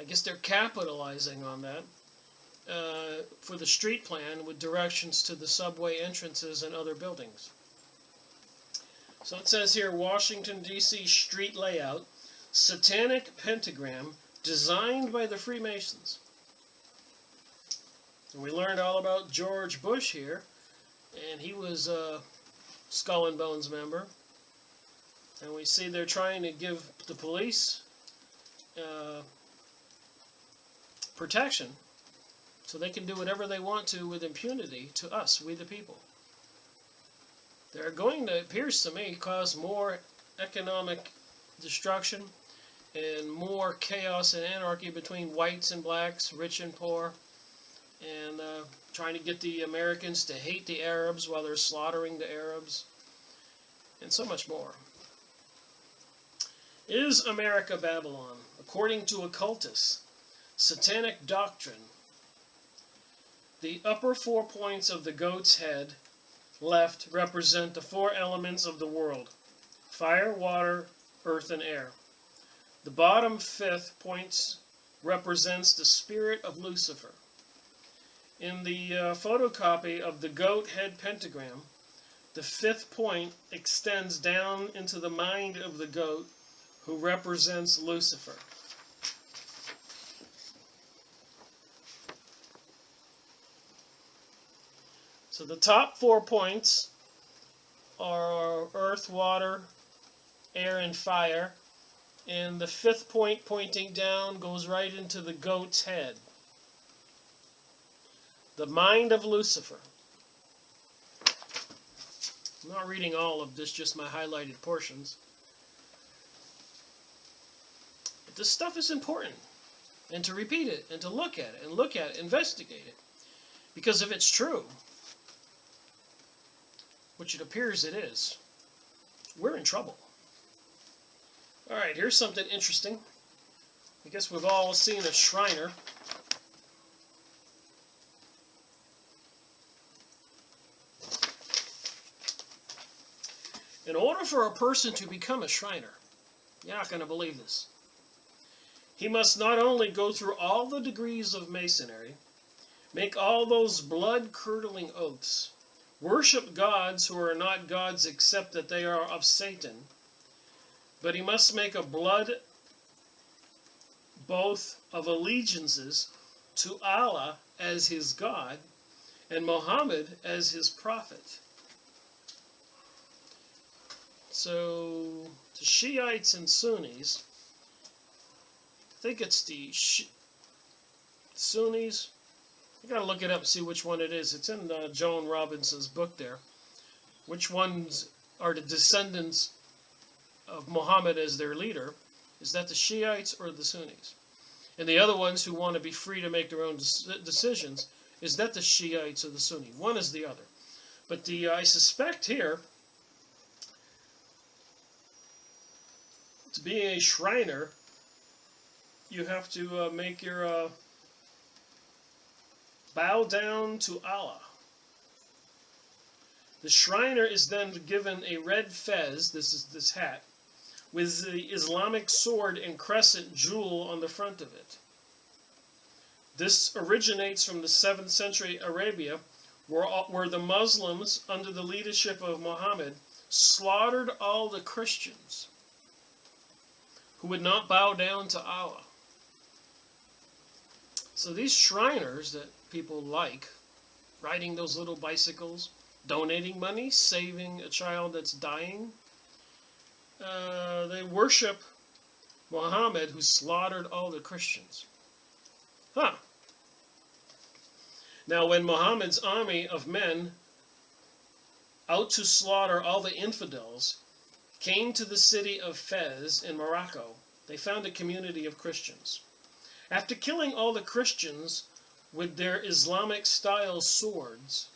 I guess they're capitalizing on that for the street plan with directions to the subway entrances and other buildings. So it says here, Washington, D.C. street layout, satanic pentagram designed by the Freemasons. And we learned all about George Bush here, and he was a Skull and Bones member. And we see they're trying to give the police protection so they can do whatever they want to with impunity to us, we the people. They're going to, it appears to me, cause more economic destruction and more chaos and anarchy between whites and blacks, rich and poor, and trying to get the Americans to hate the Arabs while they're slaughtering the Arabs, and so much more. Is America Babylon? According to occultists, satanic doctrine, the upper 4 points of the goat's head left represent the 4 elements of the world: fire, water, earth, and air. The bottom 5th points represents the spirit of Lucifer. In the photocopy of the goat head pentagram, the 5th point extends down into the mind of the goat, who represents Lucifer. So the top 4 points are earth, water, air, and fire. And the 5th point pointing down goes right into the goat's head. The mind of Lucifer. I'm not reading all of this, just my highlighted portions. But this stuff is important. And to repeat it, and to look at it, investigate it. Because if it's true, which it appears it is, we're in trouble. Alright, here's something interesting. I guess we've all seen a Shriner. In order for a person to become a Shriner, you're not going to believe this, he must not only go through all the degrees of Masonry, make all those blood-curdling oaths, worship gods who are not gods except that they are of Satan, but he must make a blood both of allegiances to Allah as his God and Muhammad as his prophet. So the Shiites and Sunnis, I think it's the Sunnis. I gotta look it up and see which one it is. It's in Joan Robinson's book there. Which ones are the descendants of Muhammad as their leader? Is that the Shiites or the Sunnis? And the other ones who want to be free to make their own decisions, is that the Shiites or the Sunni? One is the other. But I suspect here, to be a Shriner, you have to make your bow down to Allah. The Shriner is then given a red fez, this is this hat, with the Islamic sword and crescent jewel on the front of it. This originates from the 7th century Arabia, where the Muslims, under the leadership of Muhammad, slaughtered all the Christians who would not bow down to Allah. So these Shriners that people like, riding those little bicycles, donating money, saving a child that's dying, they worship Muhammad, who slaughtered all the Christians. Huh. Now when Muhammad's army of men, out to slaughter all the infidels, came to the city of Fez in Morocco, they found a community of Christians. After killing all the Christians with their Islamic-style swords,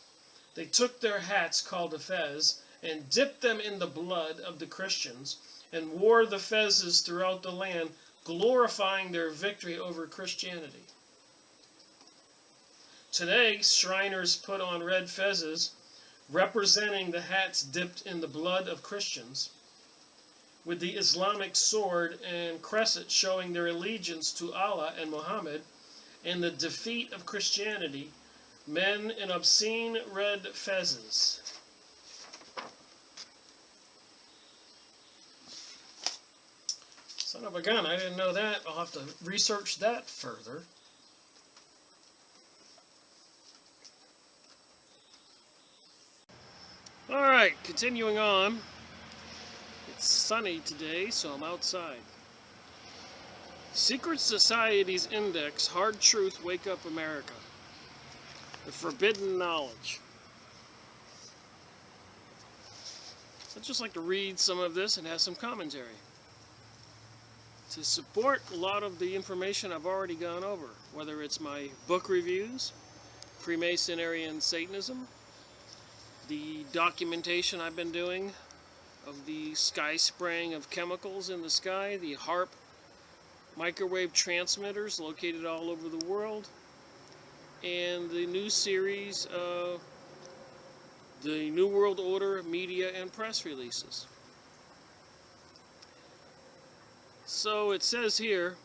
they took their hats called a fez and dipped them in the blood of the Christians and wore the fezes throughout the land, glorifying their victory over Christianity. Today, Shriners put on red fezes, representing the hats dipped in the blood of Christians, with the Islamic sword and crescent showing their allegiance to Allah and Muhammad, and the defeat of Christianity, men in obscene red fezes. Son of a gun, I didn't know that. I'll have to research that further. Alright, continuing on. It's sunny today, so I'm outside. Secret Society's Index, Hard Truth, Wake Up America. The Forbidden Knowledge. I'd just like to read some of this and have some commentary. To support a lot of the information I've already gone over, whether it's my book reviews, Freemasonry and Satanism, the documentation I've been doing of the sky spraying of chemicals in the sky, the HAARP microwave transmitters located all over the world, and the new series of the New World Order media and press releases. So it says here,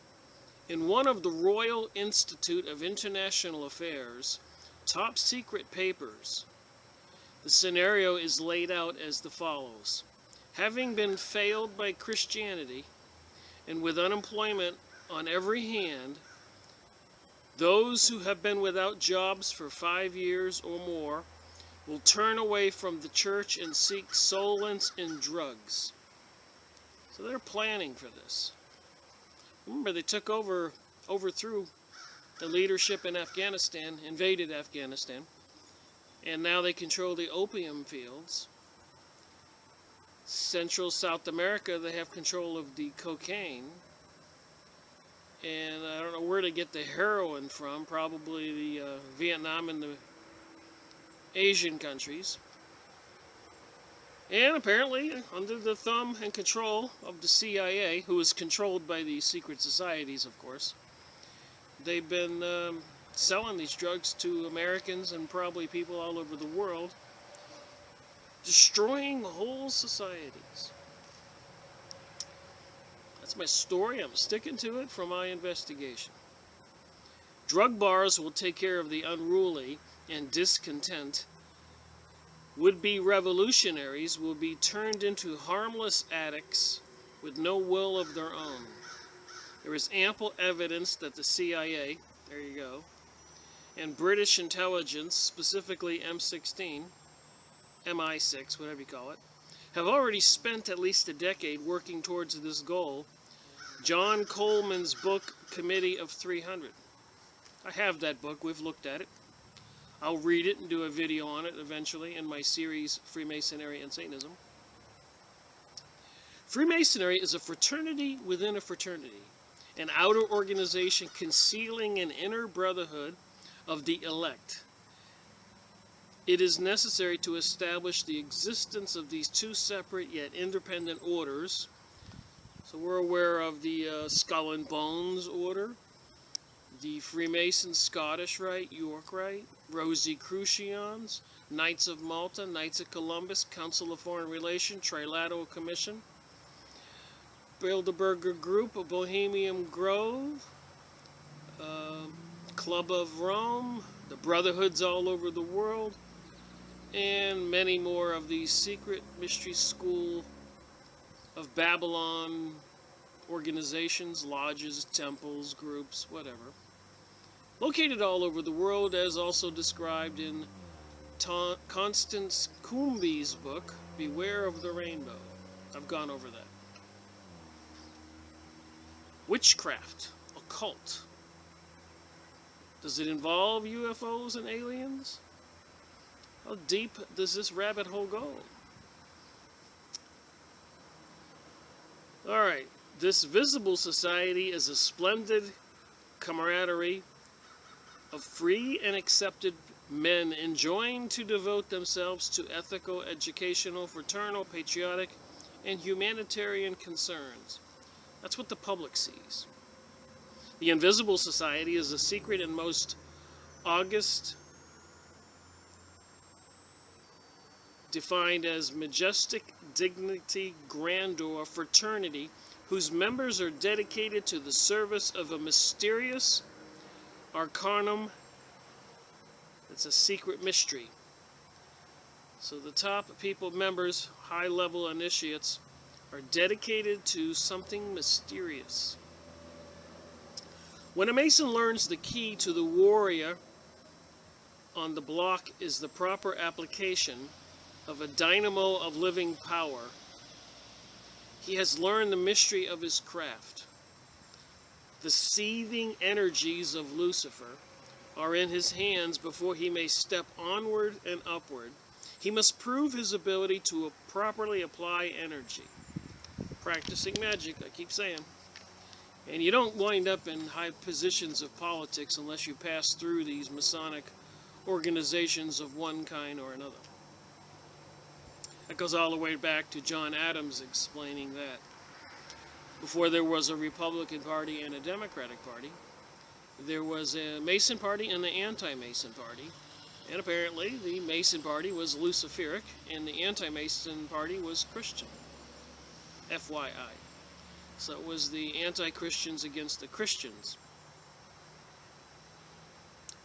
in one of the Royal Institute of International Affairs top secret papers, the scenario is laid out as the follows. Having been failed by Christianity, and with unemployment on every hand, those who have been without jobs for 5 years or more will turn away from the church and seek solace in drugs. So they're planning for this. Remember, they overthrew the leadership in Afghanistan, invaded Afghanistan, and now they control the opium fields. Central South America, they have control of the cocaine. And I don't know where to get the heroin from, probably the Vietnam and the Asian countries. And apparently, under the thumb and control of the CIA, who is controlled by the secret societies, of course, they've been selling these drugs to Americans and probably people all over the world, destroying whole societies. That's my story. I'm sticking to it from my investigation. Drug bars will take care of the unruly and discontent. Would-be revolutionaries will be turned into harmless addicts with no will of their own. There is ample evidence that the CIA, there you go, and British intelligence, specifically MI6, whatever you call it, have already spent at least a decade working towards this goal. John Coleman's book, Committee of 300. I have that book. We've looked at it. I'll read it and do a video on it eventually in my series, Freemasonry and Satanism. Freemasonry is a fraternity within a fraternity, an outer organization concealing an inner brotherhood of the elect. It is necessary to establish the existence of these two separate yet independent orders. So we're aware of the Skull and Bones order, the Freemasons Scottish Rite, York Rite, Rosicrucians, Knights of Malta, Knights of Columbus, Council of Foreign Relations, Trilateral Commission, Bilderberger Group, Bohemian Grove, Club of Rome, the Brotherhoods all over the world, and many more of the secret mystery school of Babylon organizations, lodges, temples, groups, whatever. Located all over the world, as also described in Constance Coombe's book, Beware of the Rainbow. I've gone over that. Witchcraft, occult. Does it involve UFOs and aliens? How deep does this rabbit hole go? Alright, this visible society is a splendid camaraderie of free and accepted men enjoying to devote themselves to ethical, educational, fraternal, patriotic, and humanitarian concerns. That's what the public sees. The invisible society is a secret and most august, defined as majestic dignity, grandeur, fraternity, whose members are dedicated to the service of a mysterious arcanum. It's a secret mystery. So the top people, members, high-level initiates, are dedicated to something mysterious. When a Mason learns the key to the warrior on the block is the proper application of a dynamo of living power. He has learned the mystery of his craft. The seething energies of Lucifer are in his hands before he may step onward and upward. He must prove his ability to properly apply energy. Practicing magic, I keep saying. And you don't wind up in high positions of politics unless you pass through these Masonic organizations of one kind or another. That goes all the way back to John Adams explaining that. Before there was a Republican Party and a Democratic Party, there was a Mason Party and the Anti-Mason Party. And apparently the Mason Party was Luciferic and the Anti-Mason Party was Christian. FYI. So it was the anti-Christians against the Christians.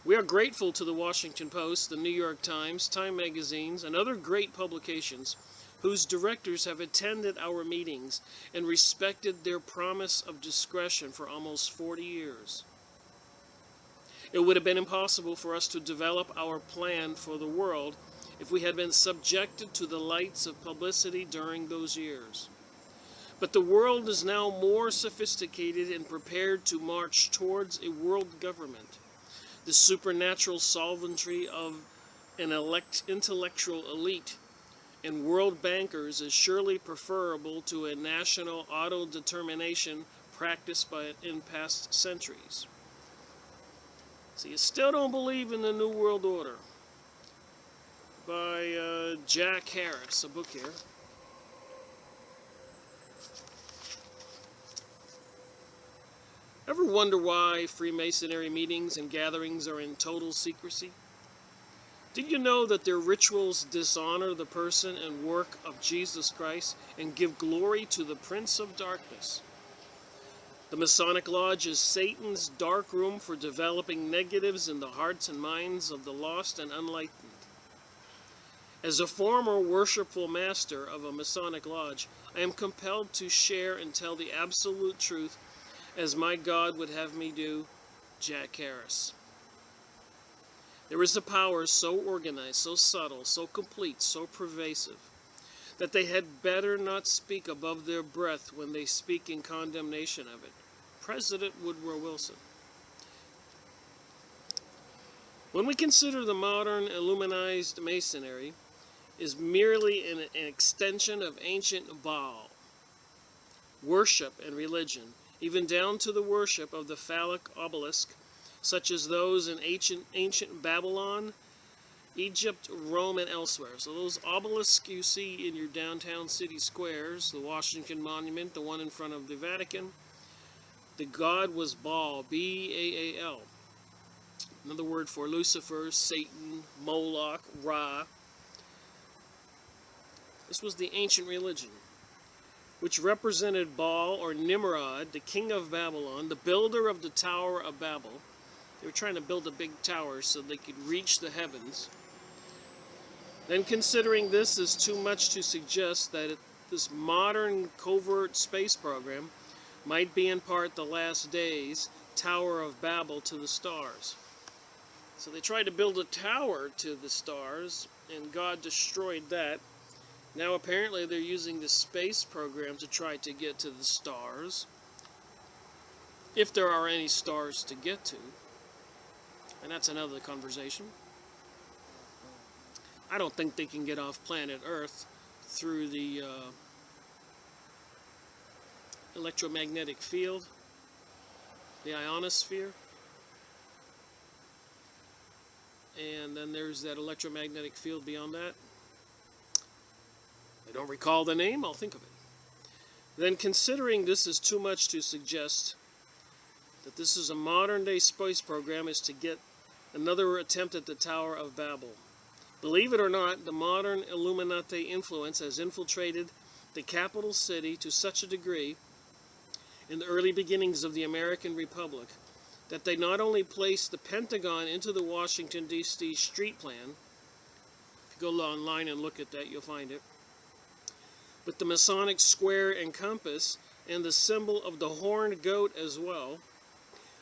We are grateful to the Washington Post, the New York Times, Time magazines, and other great publications whose directors have attended our meetings and respected their promise of discretion for almost 40 years. It would have been impossible for us to develop our plan for the world if we had been subjected to the lights of publicity during those years. But the world is now more sophisticated and prepared to march towards a world government. The supernatural solvency of an intellectual elite and world bankers is surely preferable to a national auto-determination practiced in past centuries. So you still don't believe in the New World Order by Jack Harris, a book here. Ever wonder why Freemasonry meetings and gatherings are in total secrecy? Did you know that their rituals dishonor the person and work of Jesus Christ and give glory to the Prince of Darkness? The Masonic Lodge is Satan's dark room for developing negatives in the hearts and minds of the lost and unenlightened. As a former worshipful master of a Masonic Lodge, I am compelled to share and tell the absolute truth as my God would have me do. Jack Harris. There is a power so organized, so subtle, so complete, so pervasive, that they had better not speak above their breath when they speak in condemnation of it. President Woodrow Wilson. When we consider the modern Illuminized Masonry is merely an extension of ancient Baal worship and religion, even down to the worship of the phallic obelisk, such as those in ancient Babylon, Egypt, Rome, and elsewhere. So those obelisks you see in your downtown city squares, the Washington Monument, the one in front of the Vatican, the god was Baal, B-A-A-L. Another word for Lucifer, Satan, Moloch, Ra. This was the ancient religion, which represented Baal or Nimrod, the king of Babylon, the builder of the Tower of Babel. They were trying to build a big tower so they could reach the heavens. Then, considering this is too much to suggest that this modern covert space program might be in part the last days Tower of Babel to the stars. So they tried to build a tower to the stars, and God destroyed that. Now apparently they're using the space program to try to get to the stars, if there are any stars to get to. And that's another conversation. I don't think they can get off planet Earth through the electromagnetic field, the ionosphere. And then there's that electromagnetic field beyond that. I don't recall the name, I'll think of it. Then, considering this is too much to suggest that this is a modern-day space program is to get another attempt at the Tower of Babel. Believe it or not, the modern Illuminati influence has infiltrated the capital city to such a degree in the early beginnings of the American Republic that they not only placed the Pentagon into the Washington, D.C. street plan. If you go online and look at that, you'll find it. But the Masonic square and compass and the symbol of the horned goat as well.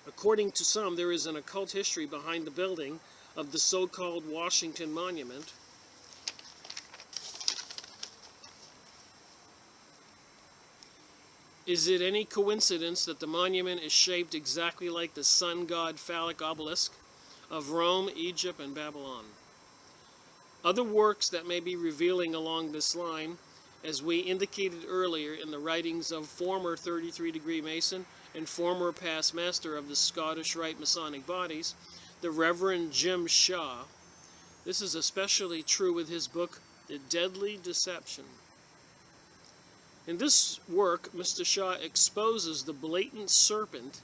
According to some, there is an occult history behind the building of the so-called Washington Monument. Is it any coincidence that the monument is shaped exactly like the sun god phallic obelisk of Rome, Egypt, and Babylon? Other works that may be revealing along this line, as we indicated earlier in the writings of former 33-degree Mason and former past master of the Scottish Rite Masonic bodies, the Reverend Jim Shaw. This is especially true with his book, The Deadly Deception. In this work, Mr. Shaw exposes the blatant serpent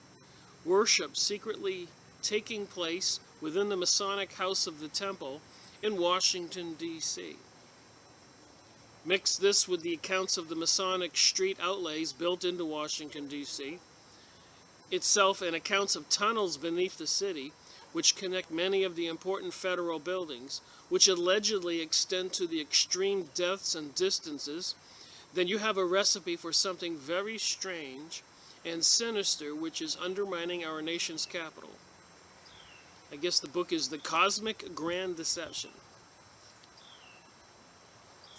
worship secretly taking place within the Masonic House of the Temple in Washington, D.C. Mix this with the accounts of the Masonic street outlays built into Washington, D.C. itself, and accounts of tunnels beneath the city, which connect many of the important federal buildings, which allegedly extend to the extreme depths and distances, then you have a recipe for something very strange and sinister which is undermining our nation's capital. I guess the book is The Cosmic Grand Deception.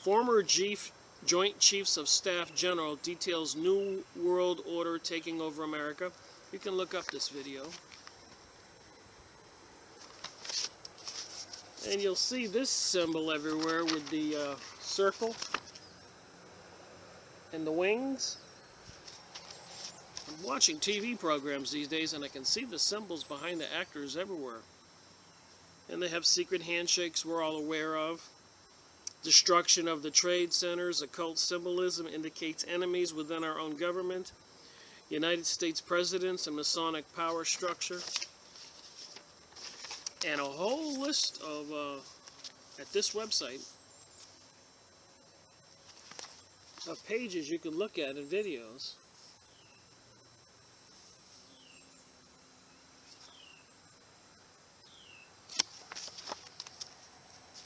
Former Joint Chiefs of Staff General details New World Order taking over America. You can look up this video. And you'll see this symbol everywhere with the circle and the wings. I'm watching TV programs these days and I can see the symbols behind the actors everywhere. And they have secret handshakes we're all aware of. Destruction of the trade centers, occult symbolism indicates enemies within our own government, United States presidents and Masonic power structure, and a whole list of, at this website, of pages you can look at in videos.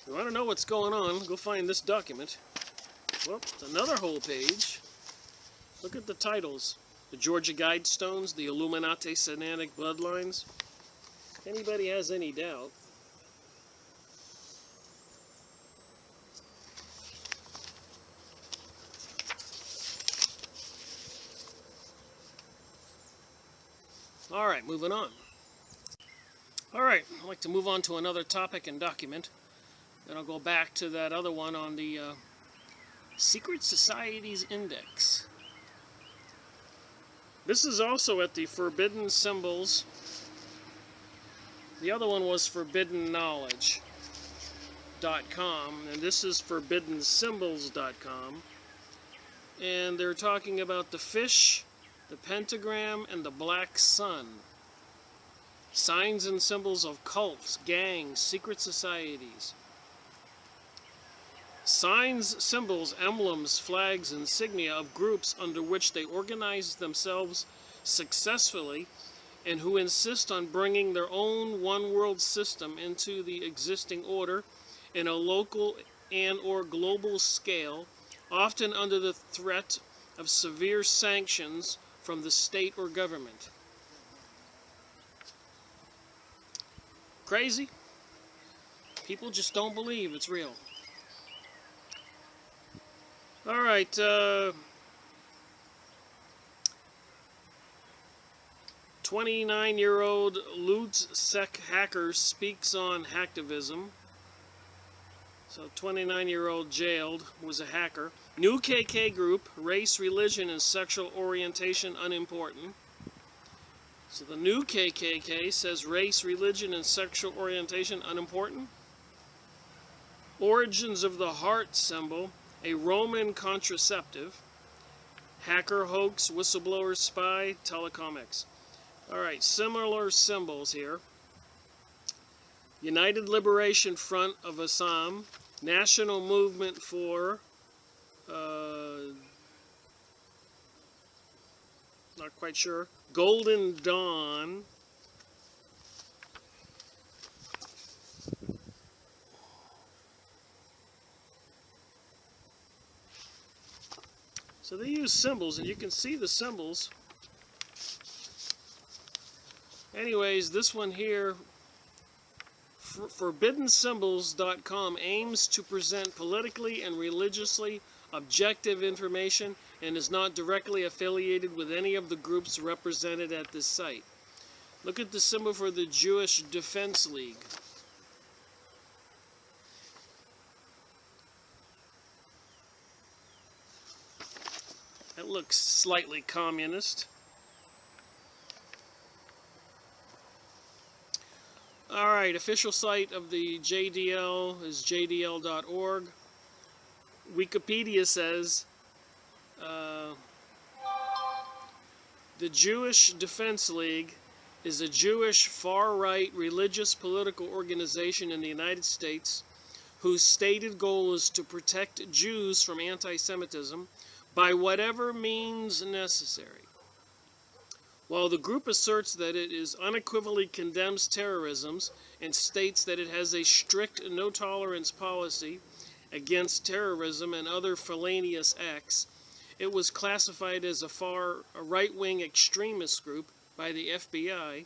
If you want to know what's going on, go find this document. Well, it's another whole page. Look at the titles. The Georgia Guidestones, the Illuminati Satanic Bloodlines. If anybody has any doubt. All right, moving on. All right, I'd like to move on to another topic and document. Then I'll go back to that other one on the Secret Societies Index. This is also at the Forbidden Symbols. The other one was ForbiddenKnowledge.com, and this is ForbiddenSymbols.com. And they're talking about the fish, the pentagram, and the black sun. Signs and symbols of cults, gangs, secret societies. Signs, symbols, emblems, flags, insignia of groups under which they organize themselves successfully and who insist on bringing their own one-world system into the existing order in a local and or global scale, often under the threat of severe sanctions from the state or government. Crazy? People just don't believe it's real. All right, 29-year-old LulzSec hacker speaks on hacktivism. So 29-year-old jailed, was a hacker. New KK group, race, religion, and sexual orientation unimportant. So the new KKK says race, religion, and sexual orientation unimportant. Origins of the heart symbol, a Roman contraceptive. Hacker, hoax, whistleblower, spy, telecomics. Alright, similar symbols here. United Liberation Front of Assam. National Movement for... not quite sure. Golden Dawn. So they use symbols, and you can see the symbols. Anyways, this one here, ForbiddenSymbols.com aims to present politically and religiously objective information and is not directly affiliated with any of the groups represented at this site. Look at the symbol for the Jewish Defense League. That looks slightly communist. Alright, official site of the JDL is jdl.org. Wikipedia says the Jewish Defense League is a Jewish far-right religious political organization in the United States whose stated goal is to protect Jews from anti-Semitism by whatever means necessary. While the group asserts that it is unequivocally condemns terrorism and states that it has a strict no-tolerance policy against terrorism and other felonious acts, it was classified as a right-wing extremist group by the FBI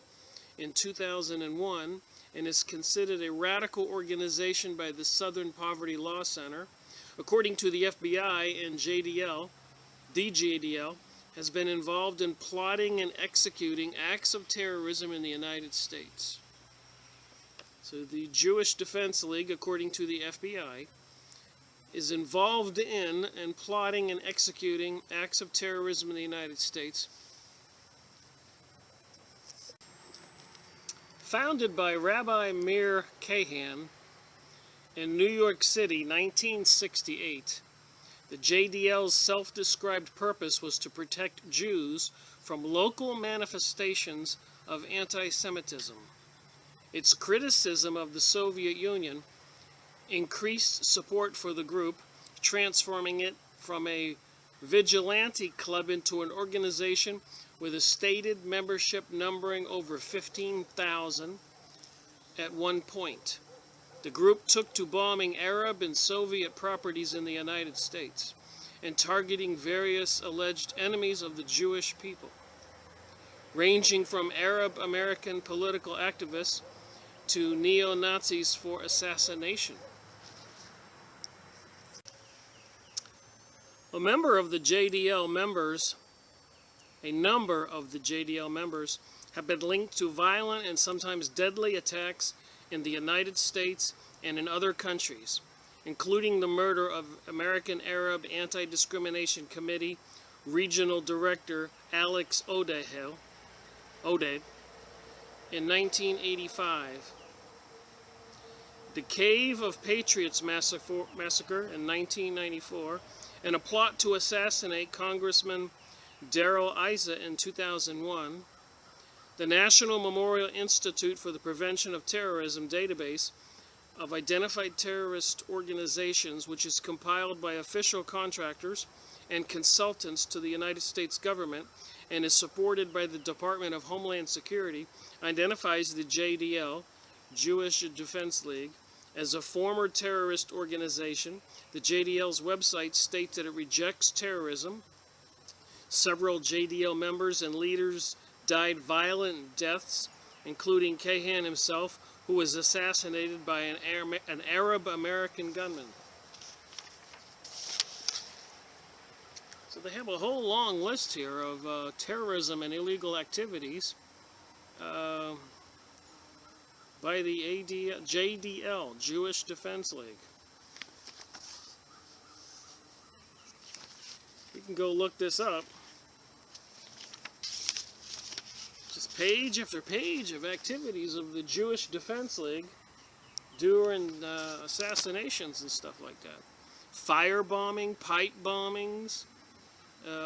in 2001 and is considered a radical organization by the Southern Poverty Law Center. According to the FBI and JDL, the JDL has been involved in plotting and executing acts of terrorism in the United States. So the Jewish Defense League, according to the FBI, is involved in and plotting and executing acts of terrorism in the United States. Founded by Rabbi Meir Kahan in New York City, 1968, the JDL's self-described purpose was to protect Jews from local manifestations of anti-Semitism. Its criticism of the Soviet Union increased support for the group, transforming it from a vigilante club into an organization with a stated membership numbering over 15,000 at one point. The group took to bombing Arab and Soviet properties in the United States and targeting various alleged enemies of the Jewish people, ranging from Arab American political activists to neo-Nazis for assassination. A number of the JDL members have been linked to violent and sometimes deadly attacks in the United States and in other countries, including the murder of American Arab Anti-Discrimination Committee Regional Director Alex Odeh in 1985, the Cave of Patriots massacre in 1994, and a plot to assassinate Congressman Darrell Issa in 2001, the National Memorial Institute for the Prevention of Terrorism database of identified terrorist organizations, which is compiled by official contractors and consultants to the United States government and is supported by the Department of Homeland Security, identifies the JDL, Jewish Defense League, as a former terrorist organization. The JDL's website states that it rejects terrorism. Several JDL members and leaders died violent deaths, including Kahan himself, who was assassinated by an Arab American gunman. So they have a whole long list here of terrorism and illegal activities by the JDL, Jewish Defense League. You can go look this up. Just page after page of activities of the Jewish Defense League during assassinations and stuff like that. Firebombing, pipe bombings.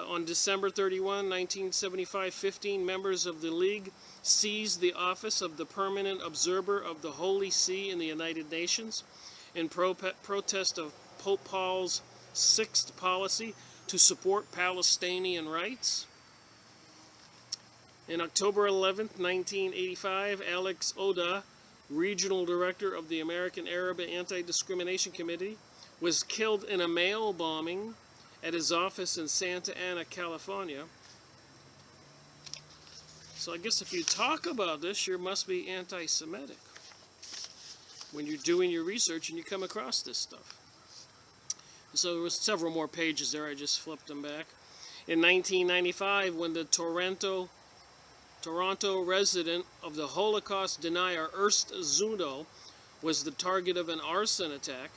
On December 31, 1975, 15 members of the League seized the office of the Permanent Observer of the Holy See in the United Nations in protest of Pope Paul's sixth policy to support Palestinian rights. On October 11, 1985, Alex Odeh, Regional Director of the American Arab Anti-Discrimination Committee, was killed in a mail bombing at his office in Santa Ana, California. So I guess if you talk about this, you must be anti-Semitic when you're doing your research and you come across this stuff. So there was several more pages there, I just flipped them back. In 1995, when the Toronto resident of the Holocaust denier Ernst Zundel was the target of an arson attack,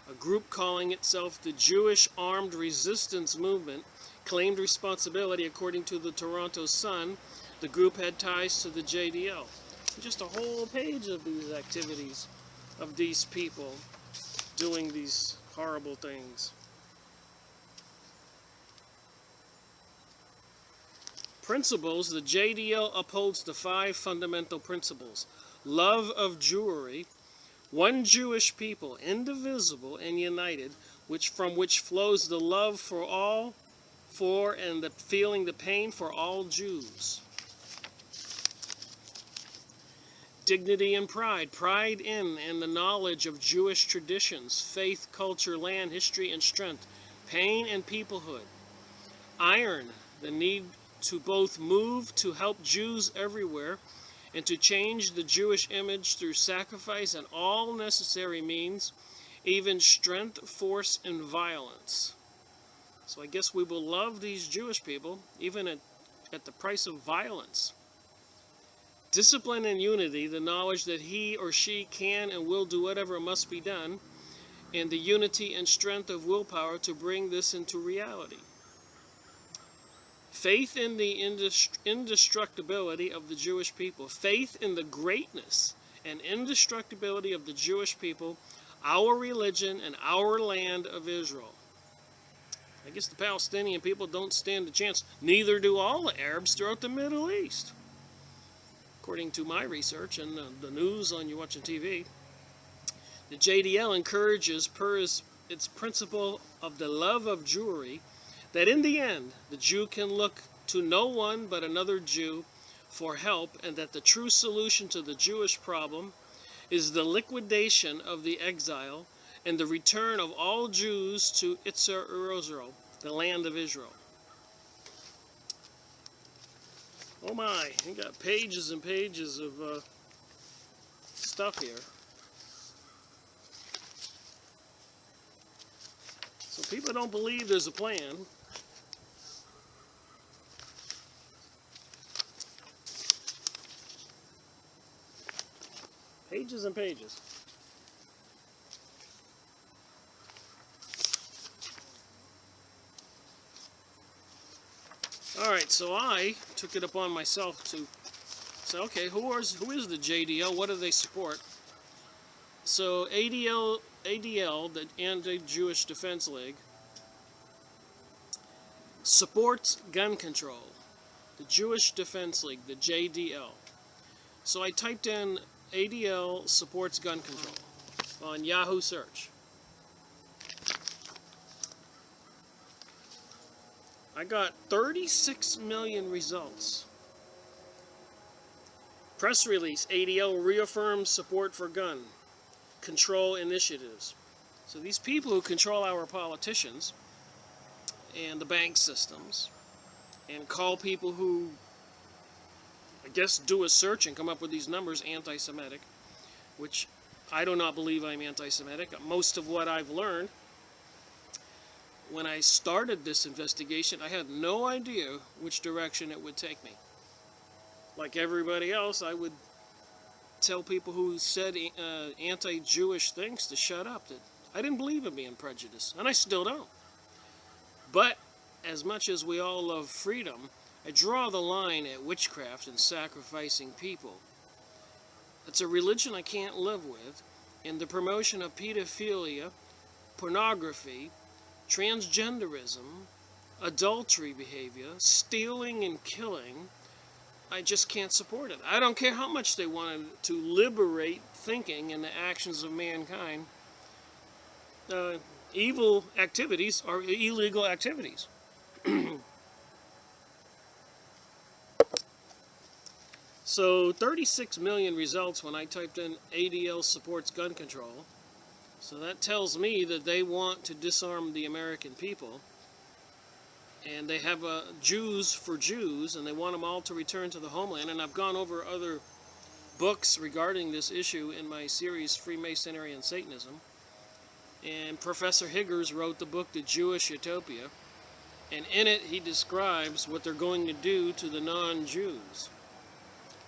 a group calling itself the Jewish Armed Resistance Movement claimed responsibility. According to the Toronto Sun, the group had ties to the JDL. Just a whole page of these activities of these people doing these horrible things. Principles. The JDL upholds the 5 fundamental principles. Love of Jewry, one Jewish people, indivisible and united, from which flows the love for all, and the feeling the pain for all Jews. Dignity and pride. Pride in and the knowledge of Jewish traditions, faith, culture, land, history, and strength. Pain and peoplehood. Iron. The need to both move to help Jews everywhere and to change the Jewish image through sacrifice and all necessary means, even strength, force, and violence. So I guess we will love these Jewish people, even at the price of violence. Discipline and unity, the knowledge that he or she can and will do whatever must be done, and the unity and strength of willpower to bring this into reality. Faith in the indestructibility of the Jewish people. Faith in the greatness and indestructibility of the Jewish people, our religion, and our land of Israel. I guess the Palestinian people don't stand a chance. Neither do all the Arabs throughout the Middle East. According to my research and the news on you watching TV, the JDL encourages, per its principle of the love of Jewry, that in the end, the Jew can look to no one but another Jew for help, and that the true solution to the Jewish problem is the liquidation of the exile and the return of all Jews to Israel, the land of Israel. Oh my, we got pages and pages of stuff here. So people don't believe there's a plan. Pages and pages. Alright, so I took it upon myself to say, okay, who is the JDL? What do they support? So ADL, the Anti-Jewish Defense League, supports gun control. The Jewish Defense League, the JDL. So I typed in ADL supports gun control on Yahoo search. I got 36 million results. Press release, ADL reaffirms support for gun control initiatives. So these people who control our politicians and the bank systems and call people who, I guess, do a search and come up with these numbers anti-Semitic, which I do not believe I'm anti-Semitic. Most of what I've learned, when I started this investigation, I had no idea which direction it would take me. Like everybody else, I would tell people who said anti-Jewish things to shut up. That I didn't believe in being prejudiced, and I still don't. But as much as we all love freedom, I draw the line at witchcraft and sacrificing people. It's a religion I can't live with, and the promotion of pedophilia, pornography, transgenderism, adultery behavior, stealing and killing, I just can't support it. I don't care how much they wanted to liberate thinking and the actions of mankind. Evil activities are illegal activities. So 36 million results when I typed in ADL supports gun control. So that tells me that they want to disarm the American people. And they have Jews for Jews, and they want them all to return to the homeland. And I've gone over other books regarding this issue in my series, Freemasonry and Satanism. And Professor Higgers wrote the book, The Jewish Utopia. And in it, he describes what they're going to do to the non-Jews.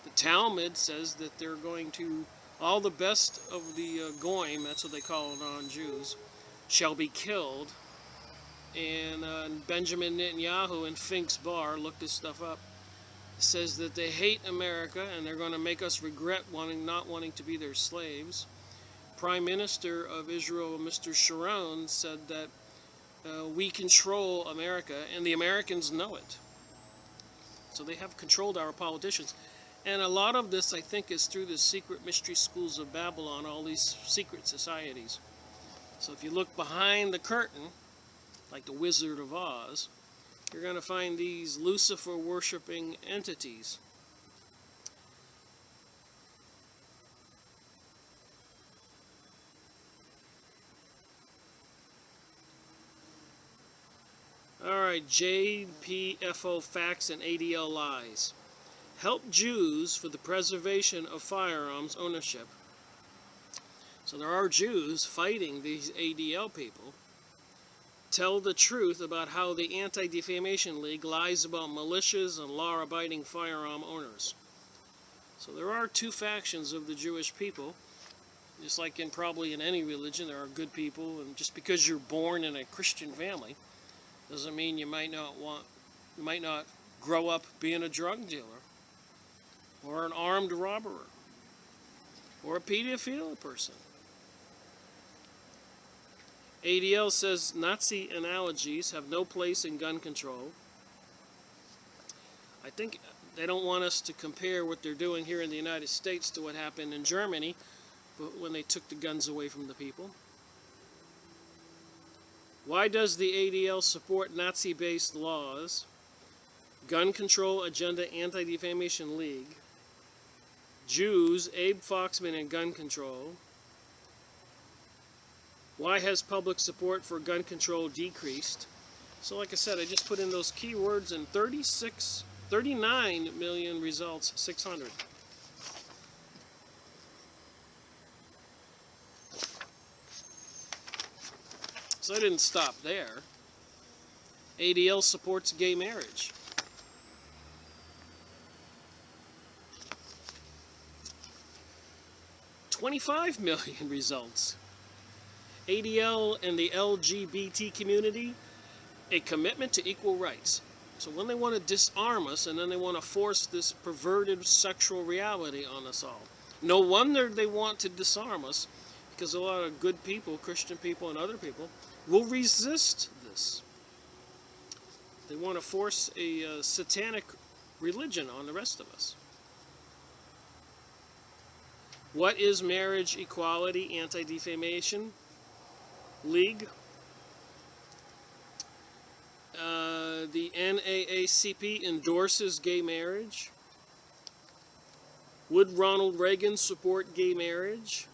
The Talmud says that they're going to, all the best of the Goyim, that's what they call non-Jews, shall be killed. And Benjamin Netanyahu in Fink's Bar, look this stuff up, says that they hate America and they're going to make us regret not wanting to be their slaves. Prime Minister of Israel, Mr. Sharon, said that we control America, and the Americans know it. So they have controlled our politicians. And a lot of this, I think, is through the secret mystery schools of Babylon, all these secret societies. So if you look behind the curtain, like the Wizard of Oz, you're going to find these Lucifer-worshipping entities. Alright, JPFO facts and ADL lies. Help Jews for the preservation of firearms ownership. So there are Jews fighting these ADL people. Tell the truth about how the Anti-Defamation League lies about militias and law-abiding firearm owners. So there are two factions of the Jewish people. Just like probably in any religion, there are good people, and just because you're born in a Christian family doesn't mean you might not grow up being a drug dealer, or an armed robber, or a pedophile person. ADL says Nazi analogies have no place in gun control. I think they don't want us to compare what they're doing here in the United States to what happened in Germany when they took the guns away from the people. Why does the ADL support Nazi-based laws? Gun Control Agenda Anti-Defamation League. Jews, Abe Foxman and gun control. Why has public support for gun control decreased? So like I said, I just put in those keywords and 39 million results, 600. So I didn't stop there. ADL supports gay marriage. $25 million results. ADL and the LGBT community, a commitment to equal rights. So when they want to disarm us and then they want to force this perverted sexual reality on us all. No wonder they want to disarm us, because a lot of good people, Christian people and other people, will resist this. They want to force a satanic religion on the rest of us. What is Marriage Equality Anti-Defamation League? The NAACP endorses gay marriage. Would Ronald Reagan support gay marriage?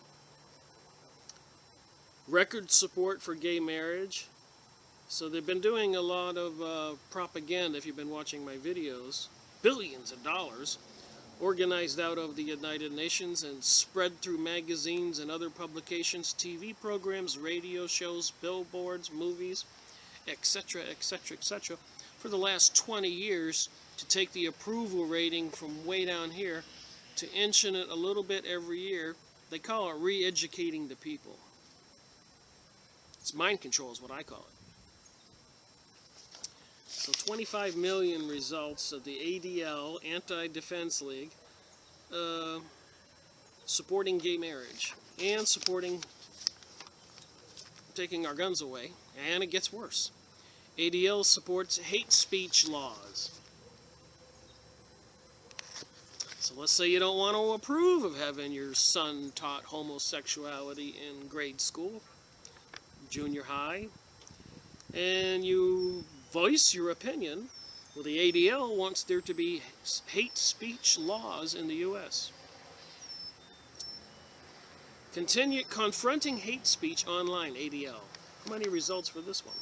Record support for gay marriage. So they've been doing a lot of propaganda, if you've been watching my videos, billions of dollars, organized out of the United Nations and spread through magazines and other publications, TV programs, radio shows, billboards, movies, etc., etc., etc., for the last 20 years, to take the approval rating from way down here to inching it a little bit every year. They call it re-educating the people. It's mind control is what I call it. So 25 million results of the ADL, Anti-Defense League, supporting gay marriage and supporting taking our guns away, and it gets worse. ADL supports hate speech laws. So let's say you don't want to approve of having your son taught homosexuality in grade school, junior high, and you voice your opinion. Well, the ADL wants there to be hate speech laws in the U.S. Continue confronting hate speech online, ADL. How many results for this one?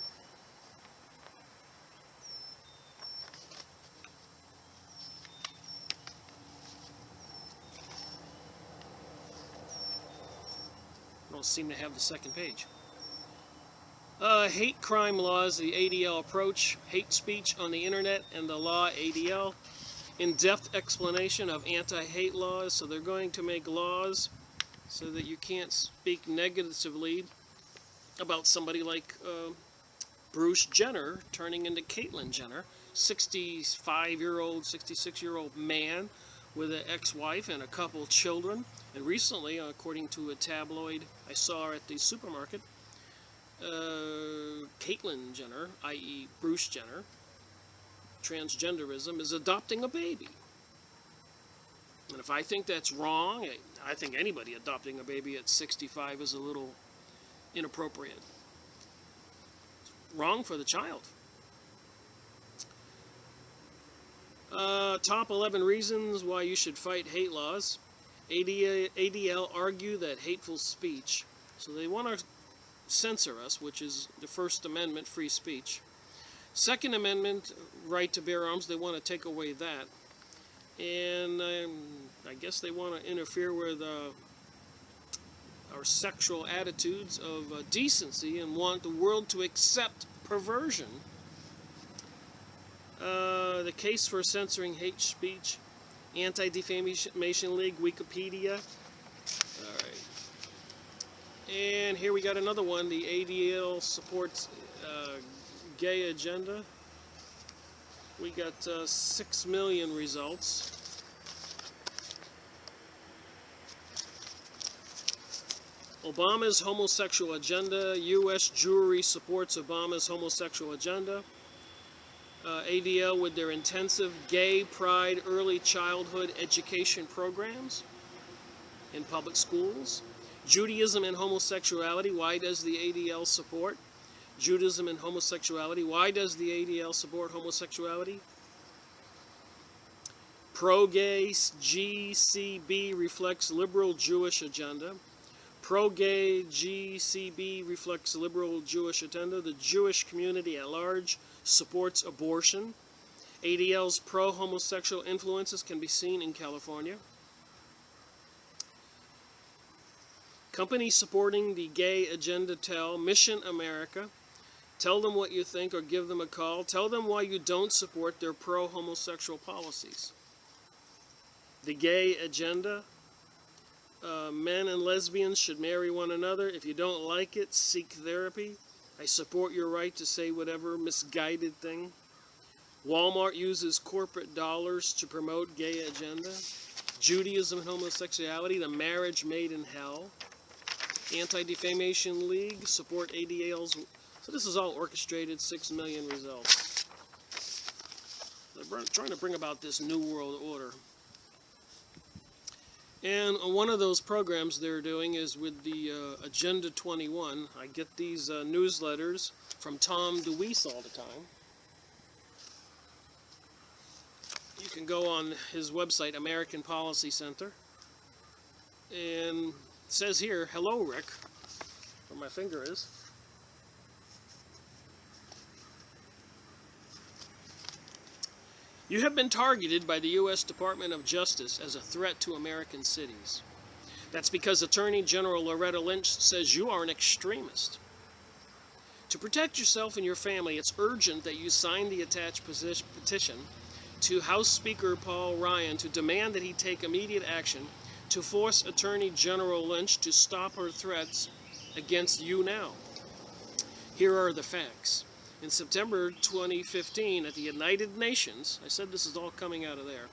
Don't seem to have the second page. Hate crime laws, the ADL approach, hate speech on the internet and the law ADL. In-depth explanation of anti-hate laws. So they're going to make laws so that you can't speak negatively about somebody like Bruce Jenner turning into Caitlyn Jenner, 65-year-old, 66-year-old man with an ex-wife and a couple children. And recently, according to a tabloid I saw at the supermarket, Caitlyn Jenner, i.e. Bruce Jenner, transgenderism, is adopting a baby. And if I think that's wrong, I think anybody adopting a baby at 65 is a little inappropriate. Wrong for the child. Top 11 reasons why you should fight hate laws. ADL argue that hateful speech. So they want to censor us, which is the First Amendment, free speech. Second Amendment, right to bear arms, they want to take away that. And I guess they want to interfere with our sexual attitudes of decency and want the world to accept perversion. The case for censoring hate speech, Anti-Defamation League, Wikipedia. All right. And here we got another one. The ADL supports gay agenda. We got 6 million results. Obama's homosexual agenda. U.S. jury supports Obama's homosexual agenda. ADL with their intensive gay pride early childhood education programs in public schools. Judaism and homosexuality. Why does the ADL support Judaism and homosexuality? Why does the ADL support homosexuality? Pro-gay GCB reflects liberal Jewish agenda. Pro-gay GCB reflects liberal Jewish agenda. The Jewish community at large supports abortion. ADL's pro-homosexual influences can be seen in California. Companies supporting the gay agenda tell Mission America, tell them what you think or give them a call. Tell them why you don't support their pro-homosexual policies. The gay agenda, men and lesbians should marry one another. If you don't like it, seek therapy. I support your right to say whatever misguided thing. Walmart uses corporate dollars to promote gay agenda. Judaism and homosexuality, the marriage made in hell. Anti-Defamation League, support ADL's. So this is all orchestrated, 6 million results. They're trying to bring about this new world order. And one of those programs they're doing is with the Agenda 21. I get these newsletters from Tom DeWeese all the time. You can go on his website, American Policy Center. And it says here, hello, Rick, where my finger is. You have been targeted by the U.S. Department of Justice as a threat to American cities. That's because Attorney General Loretta Lynch says you are an extremist. To protect yourself and your family, it's urgent that you sign the attached petition to House Speaker Paul Ryan to demand that he take immediate action to force Attorney General Lynch to stop her threats against you now. Here are the facts. In September 2015, at the United Nations, I said this is all coming out of there,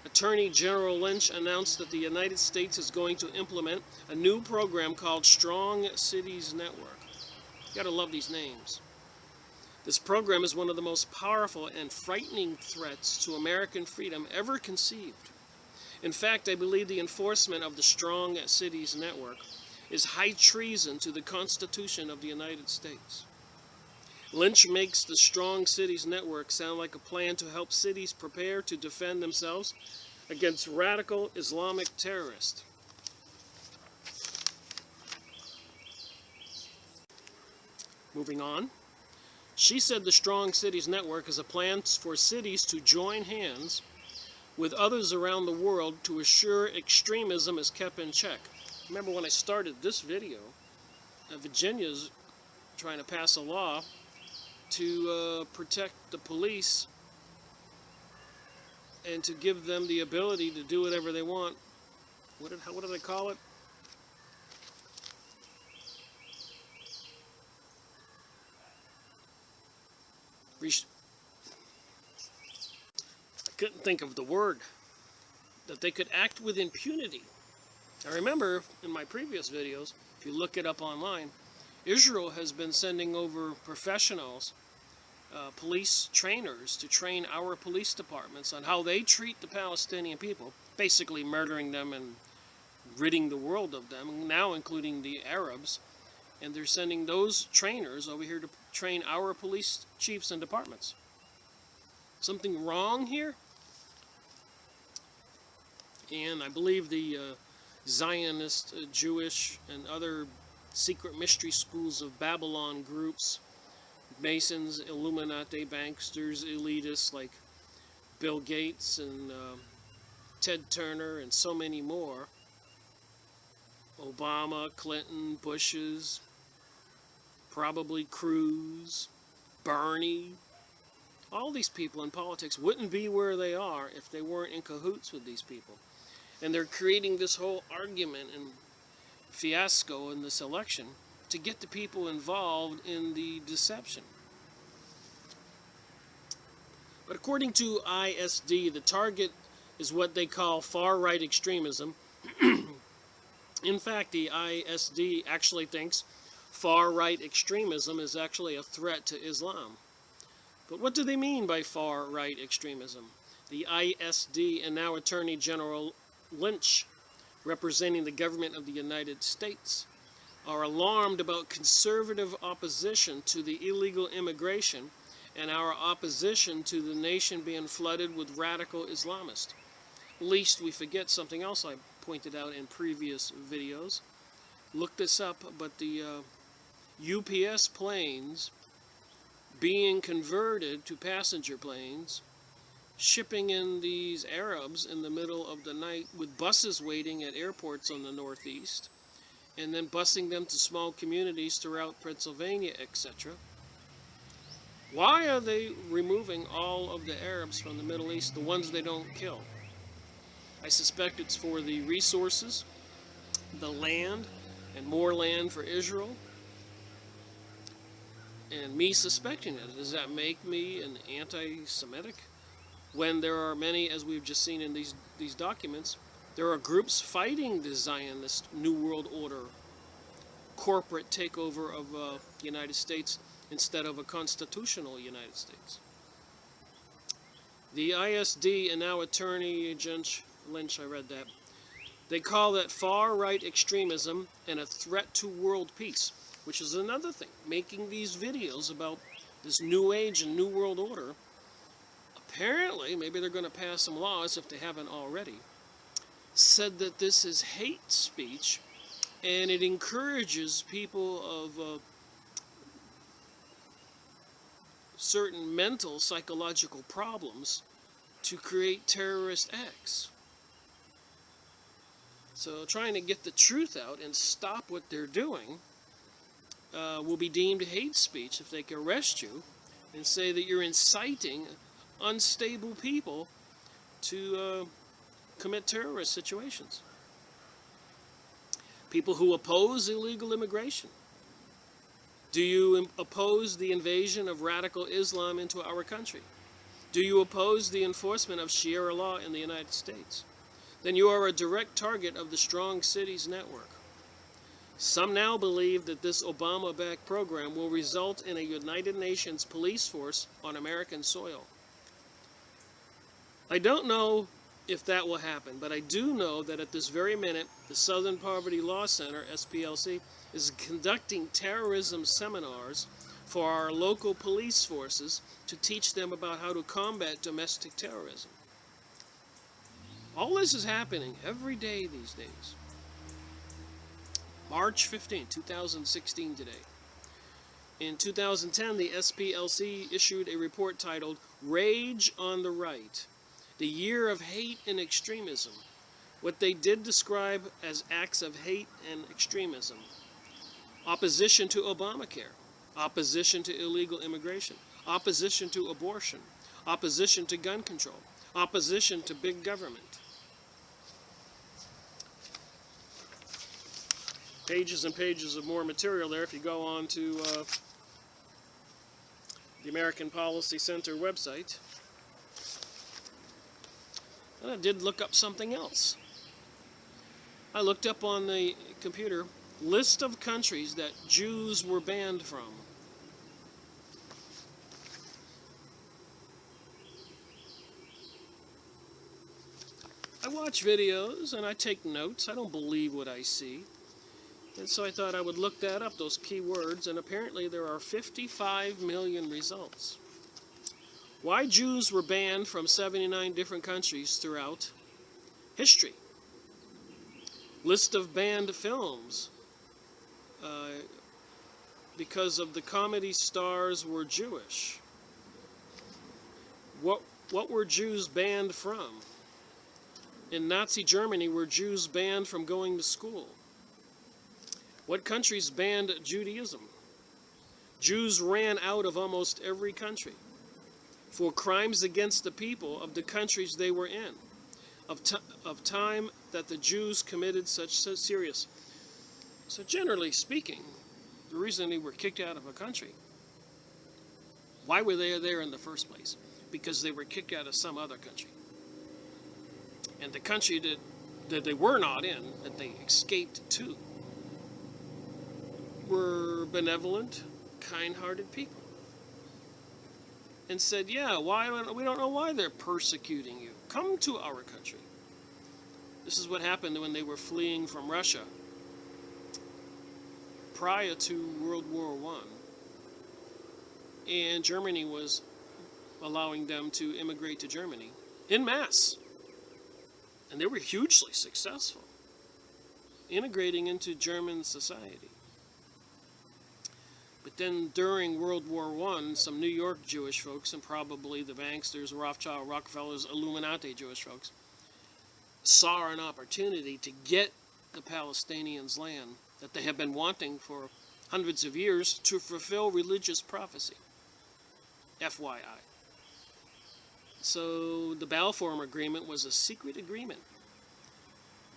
Attorney General Lynch announced that the United States is going to implement a new program called Strong Cities Network. You gotta love these names. This program is one of the most powerful and frightening threats to American freedom ever conceived. In fact, I believe the enforcement of the Strong Cities Network is high treason to the Constitution of the United States. Lynch makes the Strong Cities Network sound like a plan to help cities prepare to defend themselves against radical Islamic terrorists. Moving on. She said the Strong Cities Network is a plan for cities to join hands with others around the world to assure extremism is kept in check. Remember when I started this video, Virginia's trying to pass a law to protect the police and to give them the ability to do whatever they want. What did they call it? I couldn't think of the word. That they could act with impunity. I remember in my previous videos, if you look it up online, Israel has been sending over professionals, police trainers, to train our police departments on how they treat the Palestinian people, basically murdering them and ridding the world of them, now including the Arabs. And they're sending those trainers over here to train our police chiefs and departments. Something wrong here? And I believe the Zionist, Jewish, and other secret mystery schools of Babylon groups, Masons, Illuminati, banksters, elitists like Bill Gates and Ted Turner and so many more, Obama, Clinton, Bush's, probably Cruz, Bernie, all these people in politics wouldn't be where they are if they weren't in cahoots with these people. And they're creating this whole argument and fiasco in this election to get the people involved in the deception. But according to ISD, the target is what they call far-right extremism. In fact, the ISD actually thinks far-right extremism is actually a threat to Islam. But what do they mean by far-right extremism? The ISD and now Attorney General Lynch, representing the government of the United States, are alarmed about conservative opposition to the illegal immigration and our opposition to the nation being flooded with radical Islamists. Least we forget something else I pointed out in previous videos. Look this up, but the UPS planes being converted to passenger planes, shipping in these Arabs in the middle of the night with buses waiting at airports on the Northeast, and then busing them to small communities throughout Pennsylvania, etc. Why are they removing all of the Arabs from the Middle East, the ones they don't kill? I suspect it's for the resources, the land, and more land for Israel. And me suspecting it, does that make me an anti-Semitic? When there are many, as we've just seen in these documents, there are groups fighting the Zionist New World Order corporate takeover of the United States instead of a constitutional United States. The ISD and now Attorney Lynch, I read that, they call that far-right extremism and a threat to world peace, which is another thing. Making these videos about this New Age and New World Order, apparently, maybe they're going to pass some laws if they haven't already, said that this is hate speech and it encourages people of certain mental, psychological problems to create terrorist acts. So trying to get the truth out and stop what they're doing will be deemed hate speech if they can arrest you and say that you're inciting unstable people to commit terrorist situations. People who oppose illegal immigration. Do you oppose the invasion of radical Islam into our country? Do you oppose the enforcement of Sharia law in the United States? Then you are a direct target of the Strong Cities Network. Some now believe that this Obama-backed program will result in a United Nations police force on American soil. I don't know if that will happen, but I do know that at this very minute, the Southern Poverty Law Center, SPLC, is conducting terrorism seminars for our local police forces to teach them about how to combat domestic terrorism. All this is happening every day these days. March 15, 2016 today. In 2010, the SPLC issued a report titled Rage on the Right, the Year of Hate and Extremism, what they did describe as acts of hate and extremism. Opposition to Obamacare, opposition to illegal immigration, opposition to abortion, opposition to gun control, opposition to big government. Pages and pages of more material there if you go on to the American Policy Center website. And I did look up something else. I looked up on the computer list of countries that Jews were banned from. I watch videos and I take notes. I don't believe what I see. And so I thought I would look that up, those keywords, and apparently there are 55 million results. Why Jews were banned from 79 different countries throughout history. List of banned films. Because of the comedy stars were Jewish. What were Jews banned from? In Nazi Germany, were Jews banned from going to school? What countries banned Judaism? Jews ran out of almost every country for crimes against the people of the countries they were in, of time that the Jews committed such serious. So generally speaking, the reason they were kicked out of a country, why were they there in the first place? Because they were kicked out of some other country. And the country that they were not in, that they escaped to, were benevolent, kind-hearted people. And said, yeah, we don't know why they're persecuting you. Come to our country. This is what happened when they were fleeing from Russia prior to World War I. And Germany was allowing them to immigrate to Germany en masse. And they were hugely successful, integrating into German society. But then during World War I, some New York Jewish folks, and probably the Banksters, Rothschild, Rockefellers, Illuminati Jewish folks, saw an opportunity to get the Palestinians land that they have been wanting for hundreds of years to fulfill religious prophecy. FYI. So the Balfour Agreement was a secret agreement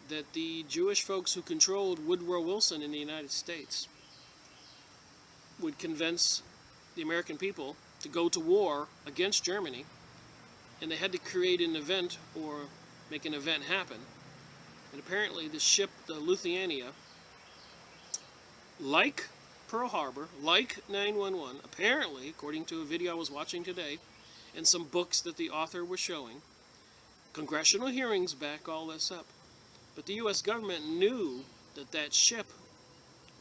that the Jewish folks who controlled Woodrow Wilson in the United States would convince the American people to go to war against Germany, and they had to create an event or make an event happen. And apparently the ship, the Lithuania, like Pearl Harbor, like 9/11, apparently, according to a video I was watching today, and some books that the author was showing, congressional hearings back all this up. But the U.S. government knew that that ship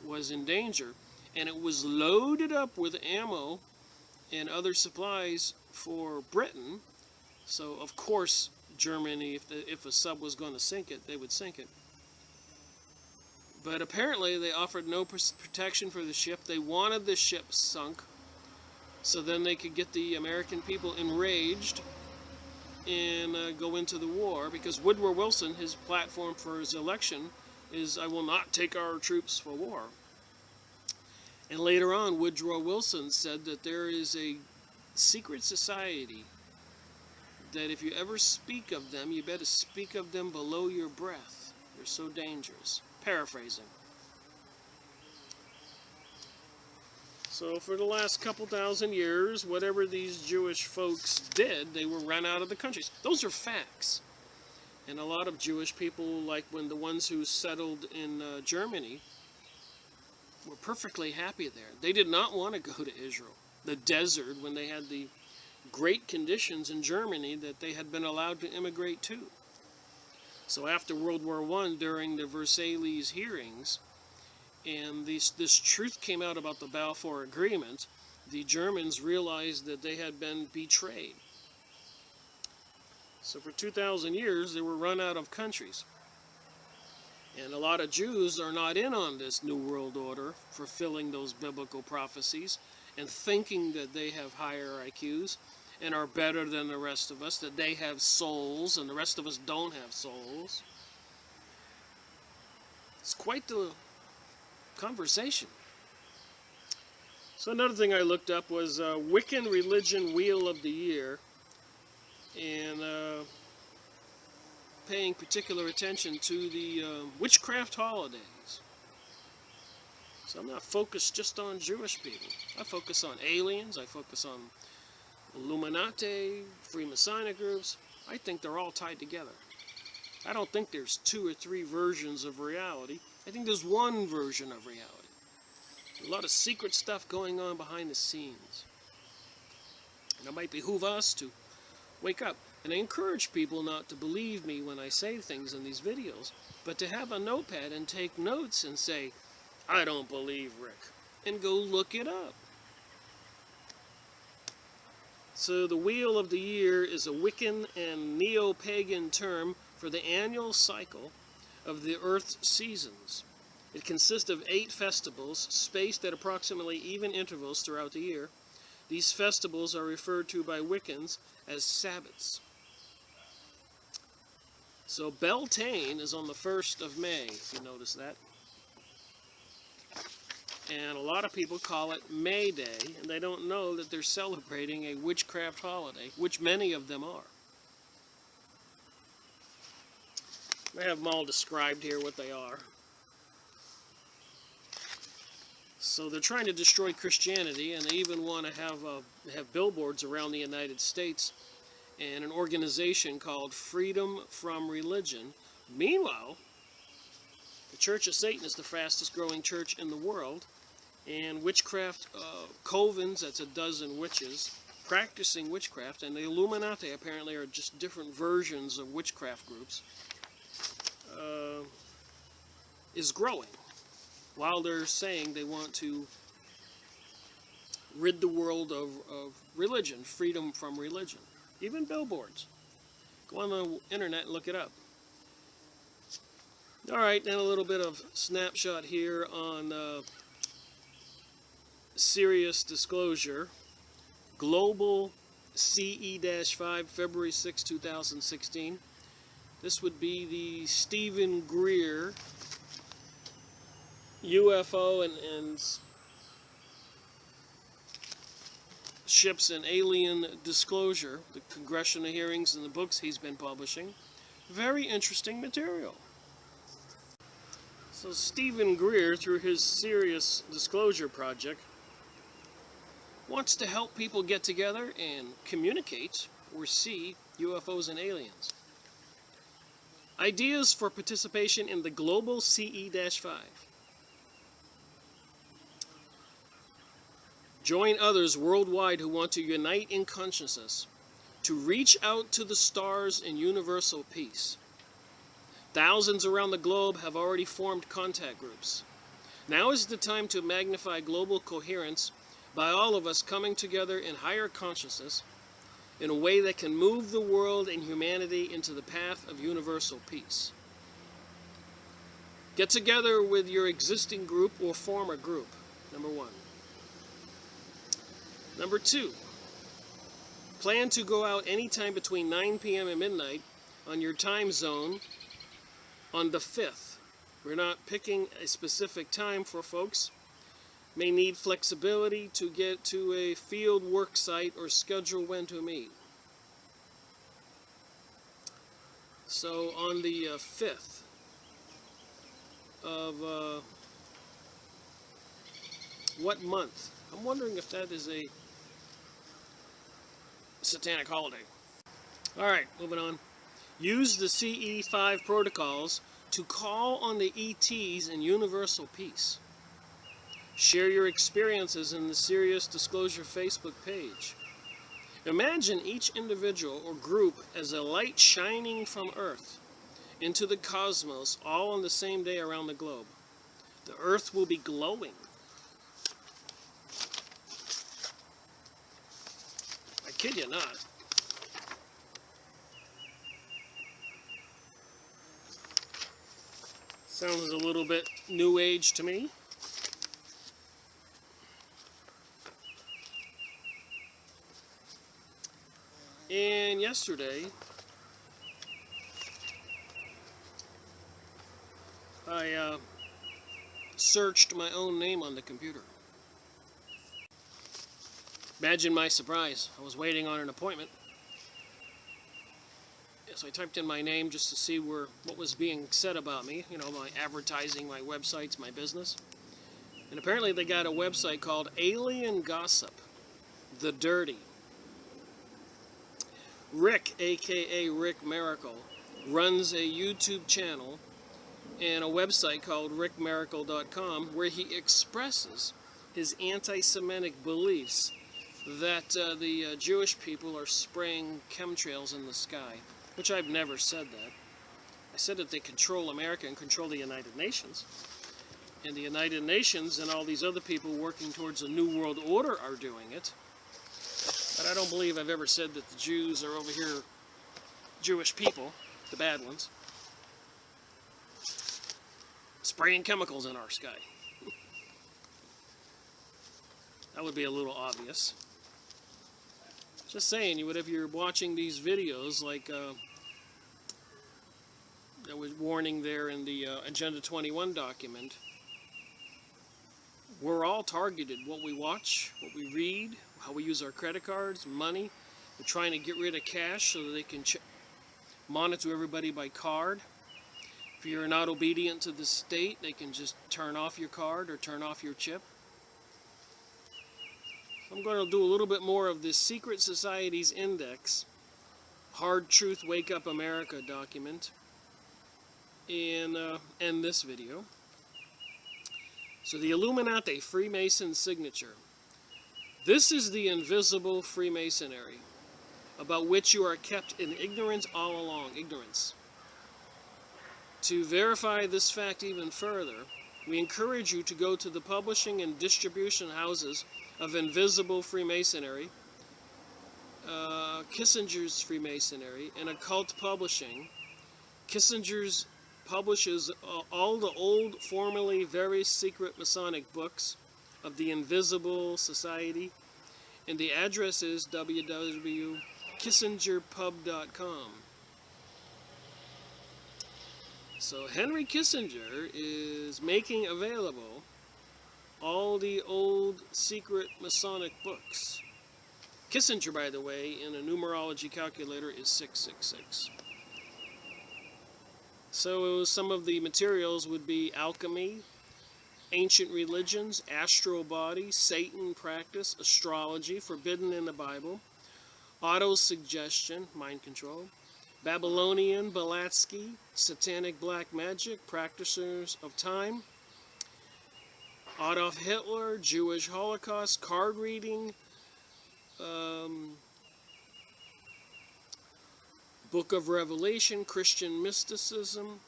was in danger, and it was loaded up with ammo and other supplies for Britain. So, of course, Germany, if a sub was going to sink it, they would sink it. But apparently they offered no protection for the ship. They wanted the ship sunk so then they could get the American people enraged and go into the war, because Woodrow Wilson, his platform for his election is, I will not take our troops for war. And later on, Woodrow Wilson said that there is a secret society that if you ever speak of them, you better speak of them below your breath. They're so dangerous. Paraphrasing. So for the last couple thousand years, whatever these Jewish folks did, they were run out of the countries. Those are facts. And a lot of Jewish people, like when the ones who settled in Germany, were perfectly happy there. They did not want to go to Israel, the desert, when they had the great conditions in Germany that they had been allowed to immigrate to. So after World War I, during the Versailles hearings, and this truth came out about the Balfour Agreement, the Germans realized that they had been betrayed. So for 2,000 years, they were run out of countries. And a lot of Jews are not in on this New World Order, fulfilling those biblical prophecies, and thinking that they have higher IQs and are better than the rest of us, that they have souls and the rest of us don't have souls. It's quite the conversation. So another thing I looked up was Wiccan Religion Wheel of the Year, and paying particular attention to the witchcraft holidays. So I'm not focused just on Jewish people. I focus on aliens, I focus on Illuminati, Freemasonic groups. I think they're all tied together. I don't think there's 2 or 3 versions of reality. I think there's one version of reality. A lot of secret stuff going on behind the scenes. And it might behoove us to wake up. And I encourage people not to believe me when I say things in these videos, but to have a notepad and take notes and say, I don't believe Rick, and go look it up. So the Wheel of the Year is a Wiccan and neo-pagan term for the annual cycle of the Earth's seasons. It consists of 8 festivals, spaced at approximately even intervals throughout the year. These festivals are referred to by Wiccans as Sabbats. So Beltane is on the 1st of May, if you notice that. And a lot of people call it May Day, and they don't know that they're celebrating a witchcraft holiday, which many of them are. I have them all described here, what they are. So they're trying to destroy Christianity, and they even want to have billboards around the United States and an organization called Freedom from Religion. Meanwhile, the Church of Satan is the fastest growing church in the world, and witchcraft covens, that's a dozen witches, practicing witchcraft, and the Illuminati apparently are just different versions of witchcraft groups, is growing. While they're saying they want to rid the world of religion, freedom from religion. Even billboards. Go on the internet and look it up. Alright, then a little bit of snapshot here on Serious Disclosure. Global CE-5, February 6, 2016. This would be the Stephen Greer UFO and ships and alien disclosure, the congressional hearings and the books he's been publishing. Very interesting material. So Stephen Greer, through his Serious Disclosure project, wants to help people get together and communicate or see UFOs and aliens. Ideas for participation in the global CE-5. Join others worldwide who want to unite in consciousness, to reach out to the stars in universal peace. Thousands around the globe have already formed contact groups. Now is the time to magnify global coherence by all of us coming together in higher consciousness in a way that can move the world and humanity into the path of universal peace. Get together with your existing group or form a group, number 1. Number 2, plan to go out anytime between 9 p.m. and midnight on your time zone on the 5th. We're not picking a specific time for folks. May need flexibility to get to a field work site or schedule when to meet. So on the 5th of what month? I'm wondering if that is a satanic holiday. Alright, moving on. Use the CE-5 protocols to call on the ETs in universal peace. Share your experiences in the Serious Disclosure Facebook page. Imagine each individual or group as a light shining from Earth into the cosmos, all on the same day around the globe. The Earth will be glowing. I kid you not. Sounds a little bit New Age to me. And yesterday, I searched my own name on the computer. Imagine my surprise. I was waiting on an appointment. So I typed in my name just to see what was being said about me, you know, my advertising, my websites, my business. And apparently they got a website called Alien Gossip, The Dirty. Rick, aka Rick Miracle, runs a YouTube channel and a website called rickmiracle.com where he expresses his anti-Semitic beliefs that the Jewish people are spraying chemtrails in the sky, which I've never said that. I said that they control America and control the United Nations. And the United Nations and all these other people working towards a new world order are doing it. But I don't believe I've ever said that the Jews are over here, Jewish people, the bad ones, spraying chemicals in our sky. That would be a little obvious. Just saying, if you're watching these videos, like there was warning there in the Agenda 21 document, we're all targeted. What we watch, what we read, how we use our credit cards, money. They're trying to get rid of cash so that they can monitor everybody by card. If you're not obedient to the state, they can just turn off your card or turn off your chip. I'm going to do a little bit more of this Secret Societies Index, Hard Truth Wake Up America document, and end this video. So the Illuminati Freemason signature. This is the invisible Freemasonry, about which you are kept in ignorance all along, ignorance. To verify this fact even further, we encourage you to go to the publishing and distribution houses of Invisible Freemasonry, Kissinger's Freemasonry, and Occult Publishing. Kissinger's publishes all the old, formerly very secret Masonic books of the Invisible Society, and the address is www.kissingerpub.com. So Henry Kissinger is making available all the old secret Masonic books. Kissinger, by the way, in a numerology calculator is 666. So some of the materials would be alchemy, ancient religions, astral body, Satan practice, astrology, forbidden in the Bible, auto-suggestion, mind control, Babylonian, Blavatsky, satanic black magic, practitioners of time, Adolf Hitler, Jewish Holocaust, card reading, Book of Revelation, Christian mysticism,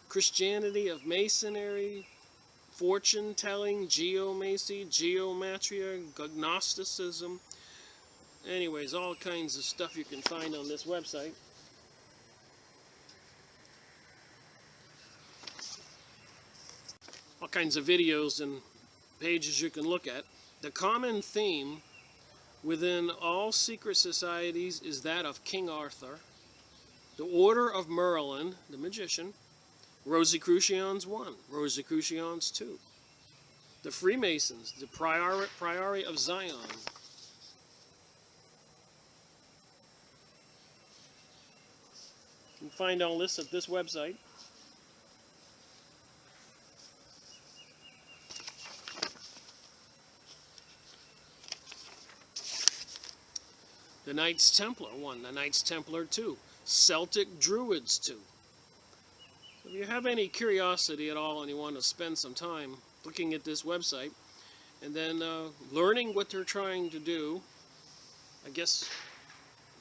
Christianity of Masonry, fortune telling, geomancy, geometria, Gnosticism. Anyways, all kinds of stuff you can find on this website. All kinds of videos and pages you can look at. The common theme within all secret societies is that of King Arthur, the Order of Merlin, the magician, Rosicrucians 1, Rosicrucians 2, the Freemasons, the Priory of Zion. You can find all this at this website. The Knights Templar 1, the Knights Templar 2, Celtic Druids 2. If you have any curiosity at all and you want to spend some time looking at this website and then learning what they're trying to do, I guess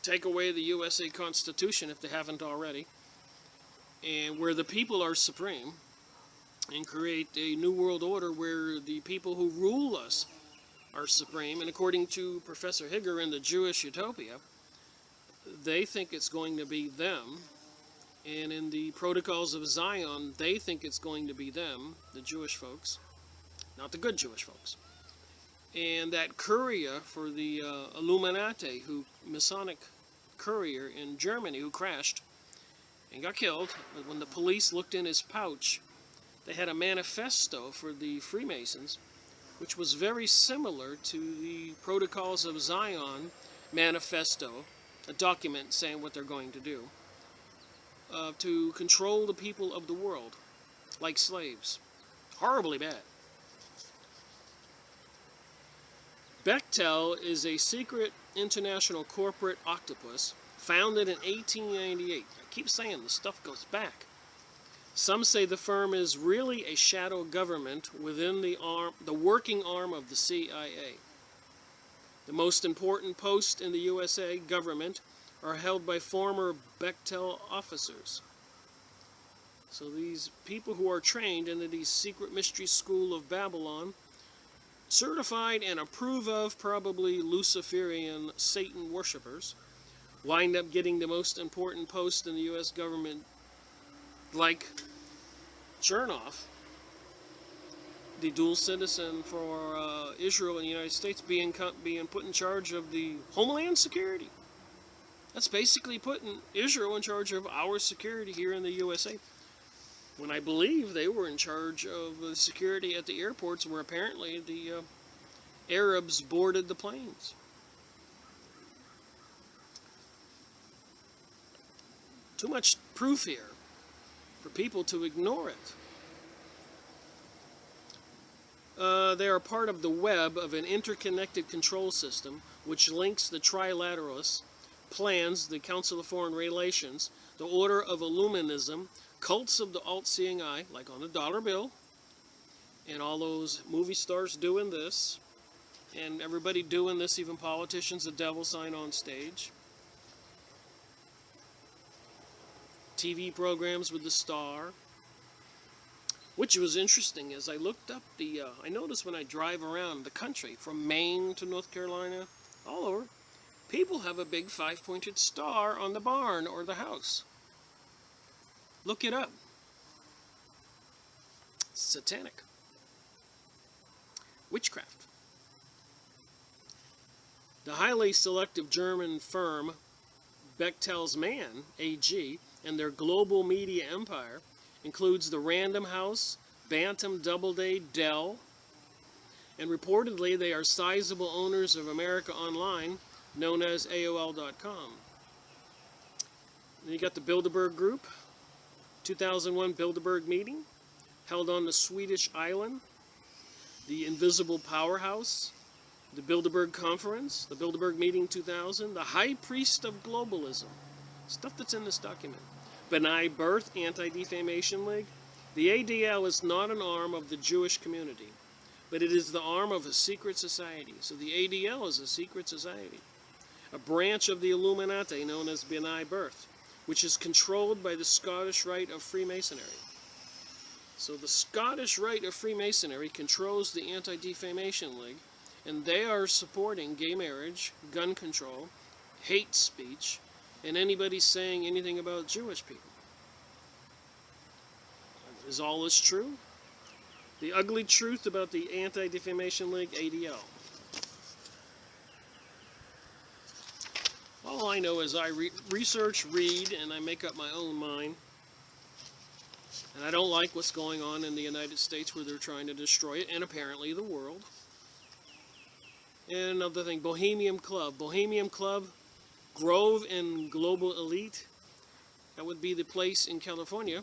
take away the USA Constitution if they haven't already, and where the people are supreme, and create a new world order where the people who rule us are supreme. And according to Professor Higger in the Jewish Utopia, they think it's going to be them, and in the Protocols of Zion, they think it's going to be them, the Jewish folks, not the good Jewish folks. And that courier for the Illuminati, Masonic courier in Germany who crashed and got killed, when the police looked in his pouch, they had a manifesto for the Freemasons which was very similar to the Protocols of Zion manifesto, a document saying what they're going to do, to control the people of the world like slaves. Horribly bad. Bechtel is a secret international corporate octopus founded in 1898. I keep saying this stuff goes back. Some say the firm is really a shadow government within the working arm of the CIA. The most important posts in the USA government are held by former Bechtel officers. So these people who are trained into the secret mystery school of Babylon, certified and approve of probably Luciferian Satan worshippers, wind up getting the most important post in the U.S. government, like Chernoff, the dual citizen for Israel and the United States, being put in charge of the Homeland Security. That's basically putting Israel in charge of our security here in the USA, when I believe they were in charge of the security at the airports where apparently the Arabs boarded the planes. Too much proof here for people to ignore it. They are part of the web of an interconnected control system which links the Trilateralists, plans, the Council of Foreign Relations, the Order of Illuminism, cults of the alt-seeing eye, like on the dollar bill, and all those movie stars doing this, and everybody doing this, even politicians, the devil sign on stage. TV programs with the star. Which was interesting as I looked up I noticed when I drive around the country, from Maine to North Carolina, all over, people have a big 5-pointed star on the barn or the house. Look it up. Satanic. Witchcraft. The highly selective German firm Bertelsmann AG and their global media empire includes the Random House, Bantam Doubleday, Dell, and reportedly they are sizable owners of America Online, known as AOL.com. Then you got the Bilderberg Group, 2001 Bilderberg meeting, held on the Swedish island, the Invisible Powerhouse, the Bilderberg Conference, the Bilderberg Meeting 2000, the High Priest of Globalism, stuff that's in this document. B'nai B'rith Anti-Defamation League. The ADL is not an arm of the Jewish community, but it is the arm of a secret society. So the ADL is a secret society, a branch of the Illuminati known as B'nai B'rith, which is controlled by the Scottish Rite of Freemasonry. So the Scottish Rite of Freemasonry controls the Anti-Defamation League, and they are supporting gay marriage, gun control, hate speech, and anybody saying anything about Jewish people. Is all this true? The ugly truth about the Anti-Defamation League, ADL. All I know is I research, read, and I make up my own mind. And I don't like what's going on in the United States where they're trying to destroy it, and apparently the world. And another thing, Bohemian Club. Bohemian Club, Grove and Global Elite. That would be the place in California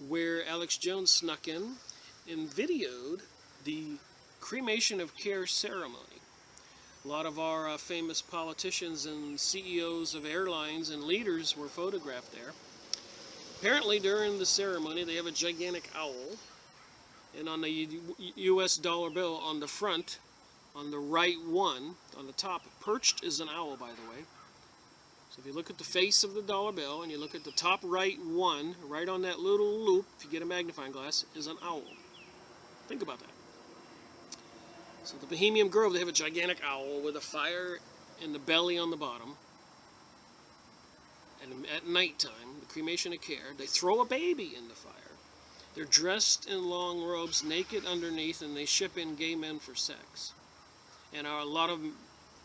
where Alex Jones snuck in and videoed the cremation of care ceremony. A lot of our famous politicians and CEOs of airlines and leaders were photographed there. Apparently during the ceremony they have a gigantic owl, and on the US dollar bill on the front, on the right one, on the top, perched is an owl, by the way. So if you look at the face of the dollar bill and you look at the top right one, right on that little loop, if you get a magnifying glass, is an owl. Think about that. So the Bohemian Grove, they have a gigantic owl with a fire in the belly on the bottom. And at nighttime, the cremation of care, they throw a baby in the fire. They're dressed in long robes, naked underneath, and they ship in gay men for sex. And a lot of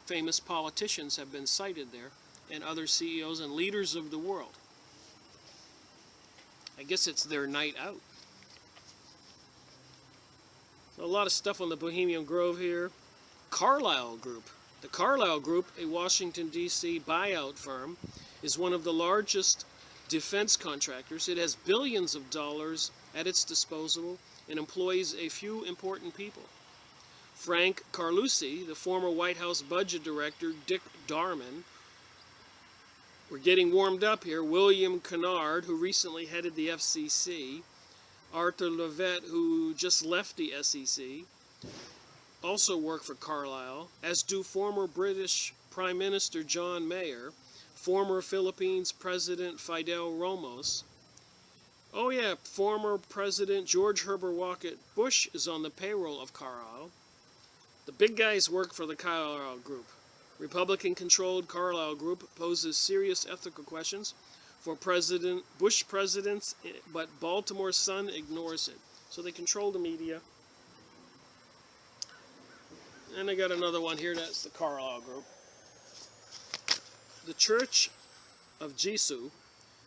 famous politicians have been cited there, and other CEOs and leaders of the world. I guess it's their night out. So a lot of stuff on the Bohemian Grove here. Carlyle Group. The Carlyle Group, a Washington, D.C. buyout firm, is one of the largest defense contractors. It has billions of dollars at its disposal and employs a few important people. Frank Carlucci, the former White House budget director, Dick Darman. We're getting warmed up here. William Kennard, who recently headed the FCC. Arthur Levitt, who just left the SEC, also worked for Carlyle, as do former British Prime Minister John Mayer, former Philippines President Fidel Ramos. Oh yeah, former President George Herbert Walker Bush is on the payroll of Carlyle. The big guys work for the Carlyle Group. Republican-controlled Carlyle Group poses serious ethical questions for President Bush presidents, but Baltimore Sun ignores it. So they control the media. And I got another one here, that's the Carlyle Group. The Church of Jesu.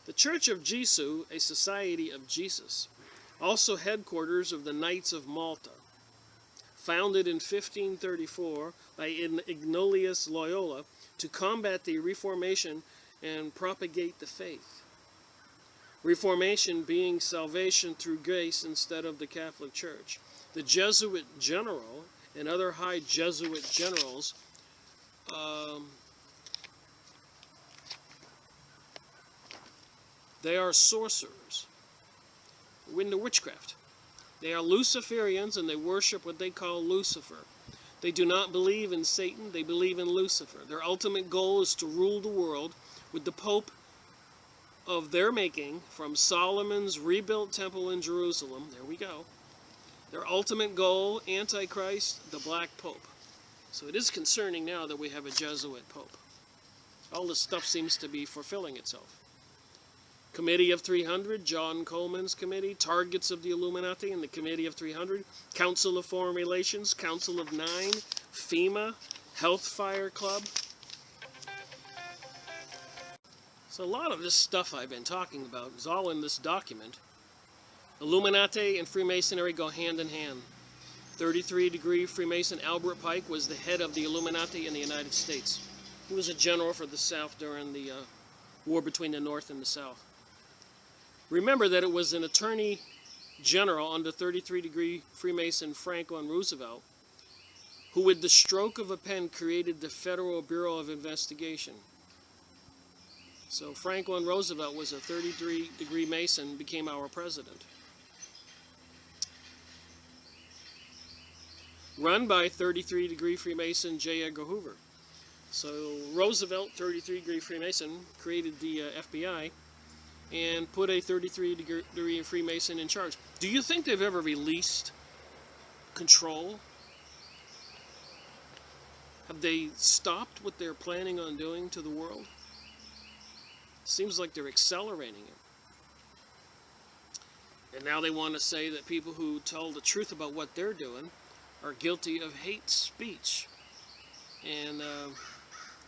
The Church of Jesu, a Society of Jesus, also headquarters of the Knights of Malta. Founded in 1534 by Ignatius Loyola to combat the Reformation and propagate the faith. Reformation being salvation through grace instead of the Catholic Church. The Jesuit general and other high Jesuit generals they are sorcerers. We're into witchcraft. They are Luciferians and they worship what they call Lucifer. They do not believe in Satan, they believe in Lucifer. Their ultimate goal is to rule the world with the Pope of their making from Solomon's rebuilt temple in Jerusalem. There we go. Their ultimate goal, Antichrist, the Black Pope. So it is concerning now that we have a Jesuit Pope. All this stuff seems to be fulfilling itself. Committee of 300, John Coleman's committee, Targets of the Illuminati and the Committee of 300, Council of Foreign Relations, Council of 9, FEMA, Health Fire Club. So a lot of this stuff I've been talking about is all in this document. Illuminati and Freemasonry go hand in hand. 33-degree Freemason Albert Pike was the head of the Illuminati in the United States. He was a general for the South during the war between the North and the South. Remember that it was an attorney general under 33-degree Freemason Franklin Roosevelt who with the stroke of a pen created the Federal Bureau of Investigation. So Franklin Roosevelt was a 33-degree Mason, became our president. Run by 33-degree Freemason J. Edgar Hoover. So Roosevelt, 33-degree Freemason, created the FBI and put a 33-degree Freemason in charge. Do you think they've ever released control? Have they stopped what they're planning on doing to the world? Seems like they're accelerating it. And now they want to say that people who tell the truth about what they're doing are guilty of hate speech and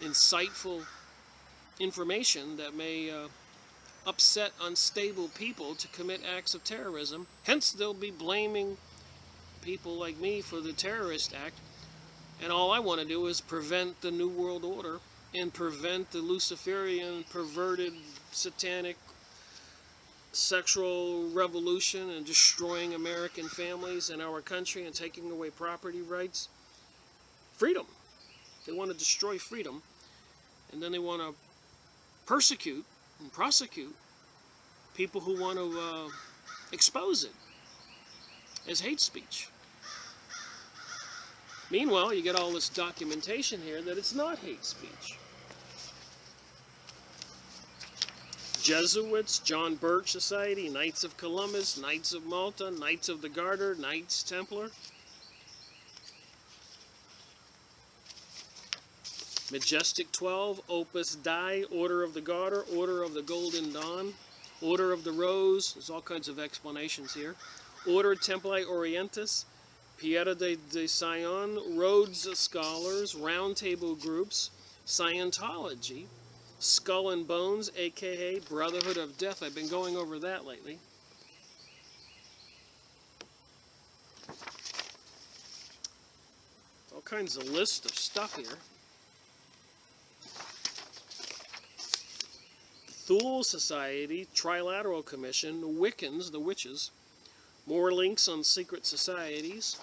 insightful information that may upset unstable people to commit acts of terrorism. Hence, they'll be blaming people like me for the terrorist act. And all I want to do is prevent the New World Order and prevent the Luciferian, perverted, satanic, sexual revolution and destroying American families and our country and taking away property rights. Freedom. They want to destroy freedom. And then they want to persecute and prosecute people who want to expose it as hate speech. Meanwhile, you get all this documentation here that it's not hate speech. Jesuits, John Birch Society, Knights of Columbus, Knights of Malta, Knights of the Garter, Knights Templar. Majestic 12, Opus Dei, Order of the Garter, Order of the Golden Dawn, Order of the Rose. There's all kinds of explanations here. Order Templi Orientis, Pieta de Sion, Rhodes Scholars, Roundtable Groups, Scientology, Skull and Bones, aka Brotherhood of Death. I've been going over that lately. all kinds of list of stuff here. Thule Society, Trilateral Commission, the Wiccans, the witches. More links on secret societies.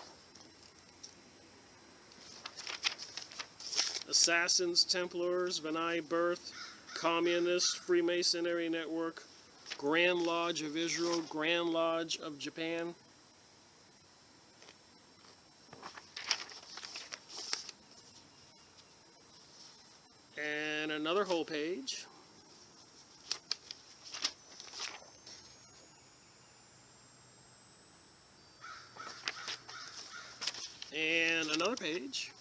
Assassins, Templars, Vinay Birth, Communists, Freemasonry Network, Grand Lodge of Israel, Grand Lodge of Japan. And another whole page. And another page.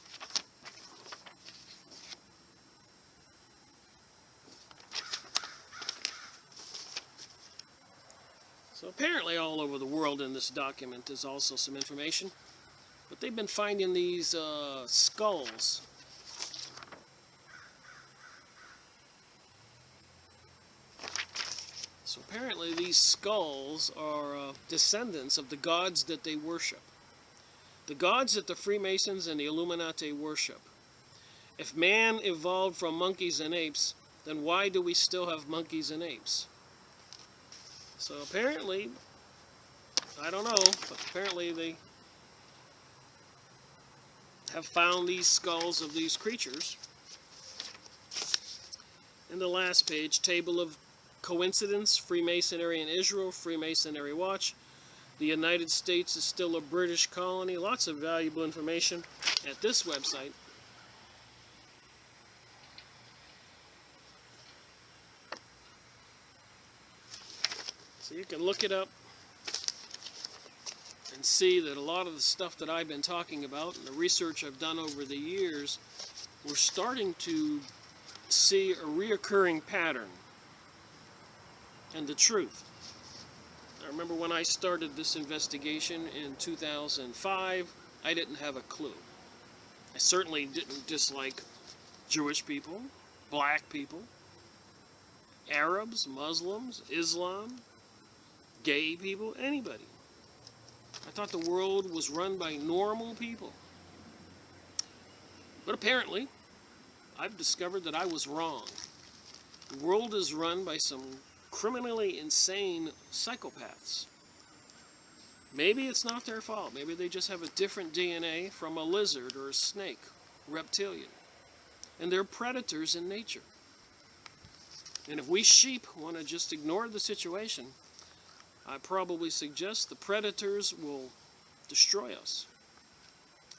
So apparently all over the world in this document is also some information. But they've been finding these skulls. So apparently these skulls are descendants of the gods that they worship. The gods that the Freemasons and the Illuminati worship. If man evolved from monkeys and apes, then why do we still have monkeys and apes? So apparently, I don't know, but apparently they have found these skulls of these creatures. In the last page, table of coincidence, Freemasonry in Israel, Freemasonry Watch. The United States is still a British colony. Lots of valuable information at this website. So you can look it up and see that a lot of the stuff that I've been talking about and the research I've done over the years, we're starting to see a reoccurring pattern and the truth. I remember when I started this investigation in 2005, I didn't have a clue. I certainly didn't dislike Jewish people, black people, Arabs, Muslims, Islam, gay people, anybody. I thought the world was run by normal people. But apparently, I've discovered that I was wrong. The world is run by some criminally insane psychopaths. Maybe it's not their fault. Maybe they just have a different DNA from a lizard or a snake, reptilian. And they're predators in nature. And if we sheep want to just ignore the situation, I probably suggest the predators will destroy us.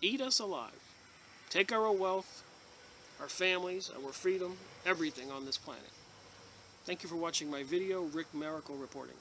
Eat us alive. Take our wealth, our families, our freedom, everything on this planet. Thank you for watching my video. Rick Miracle reporting.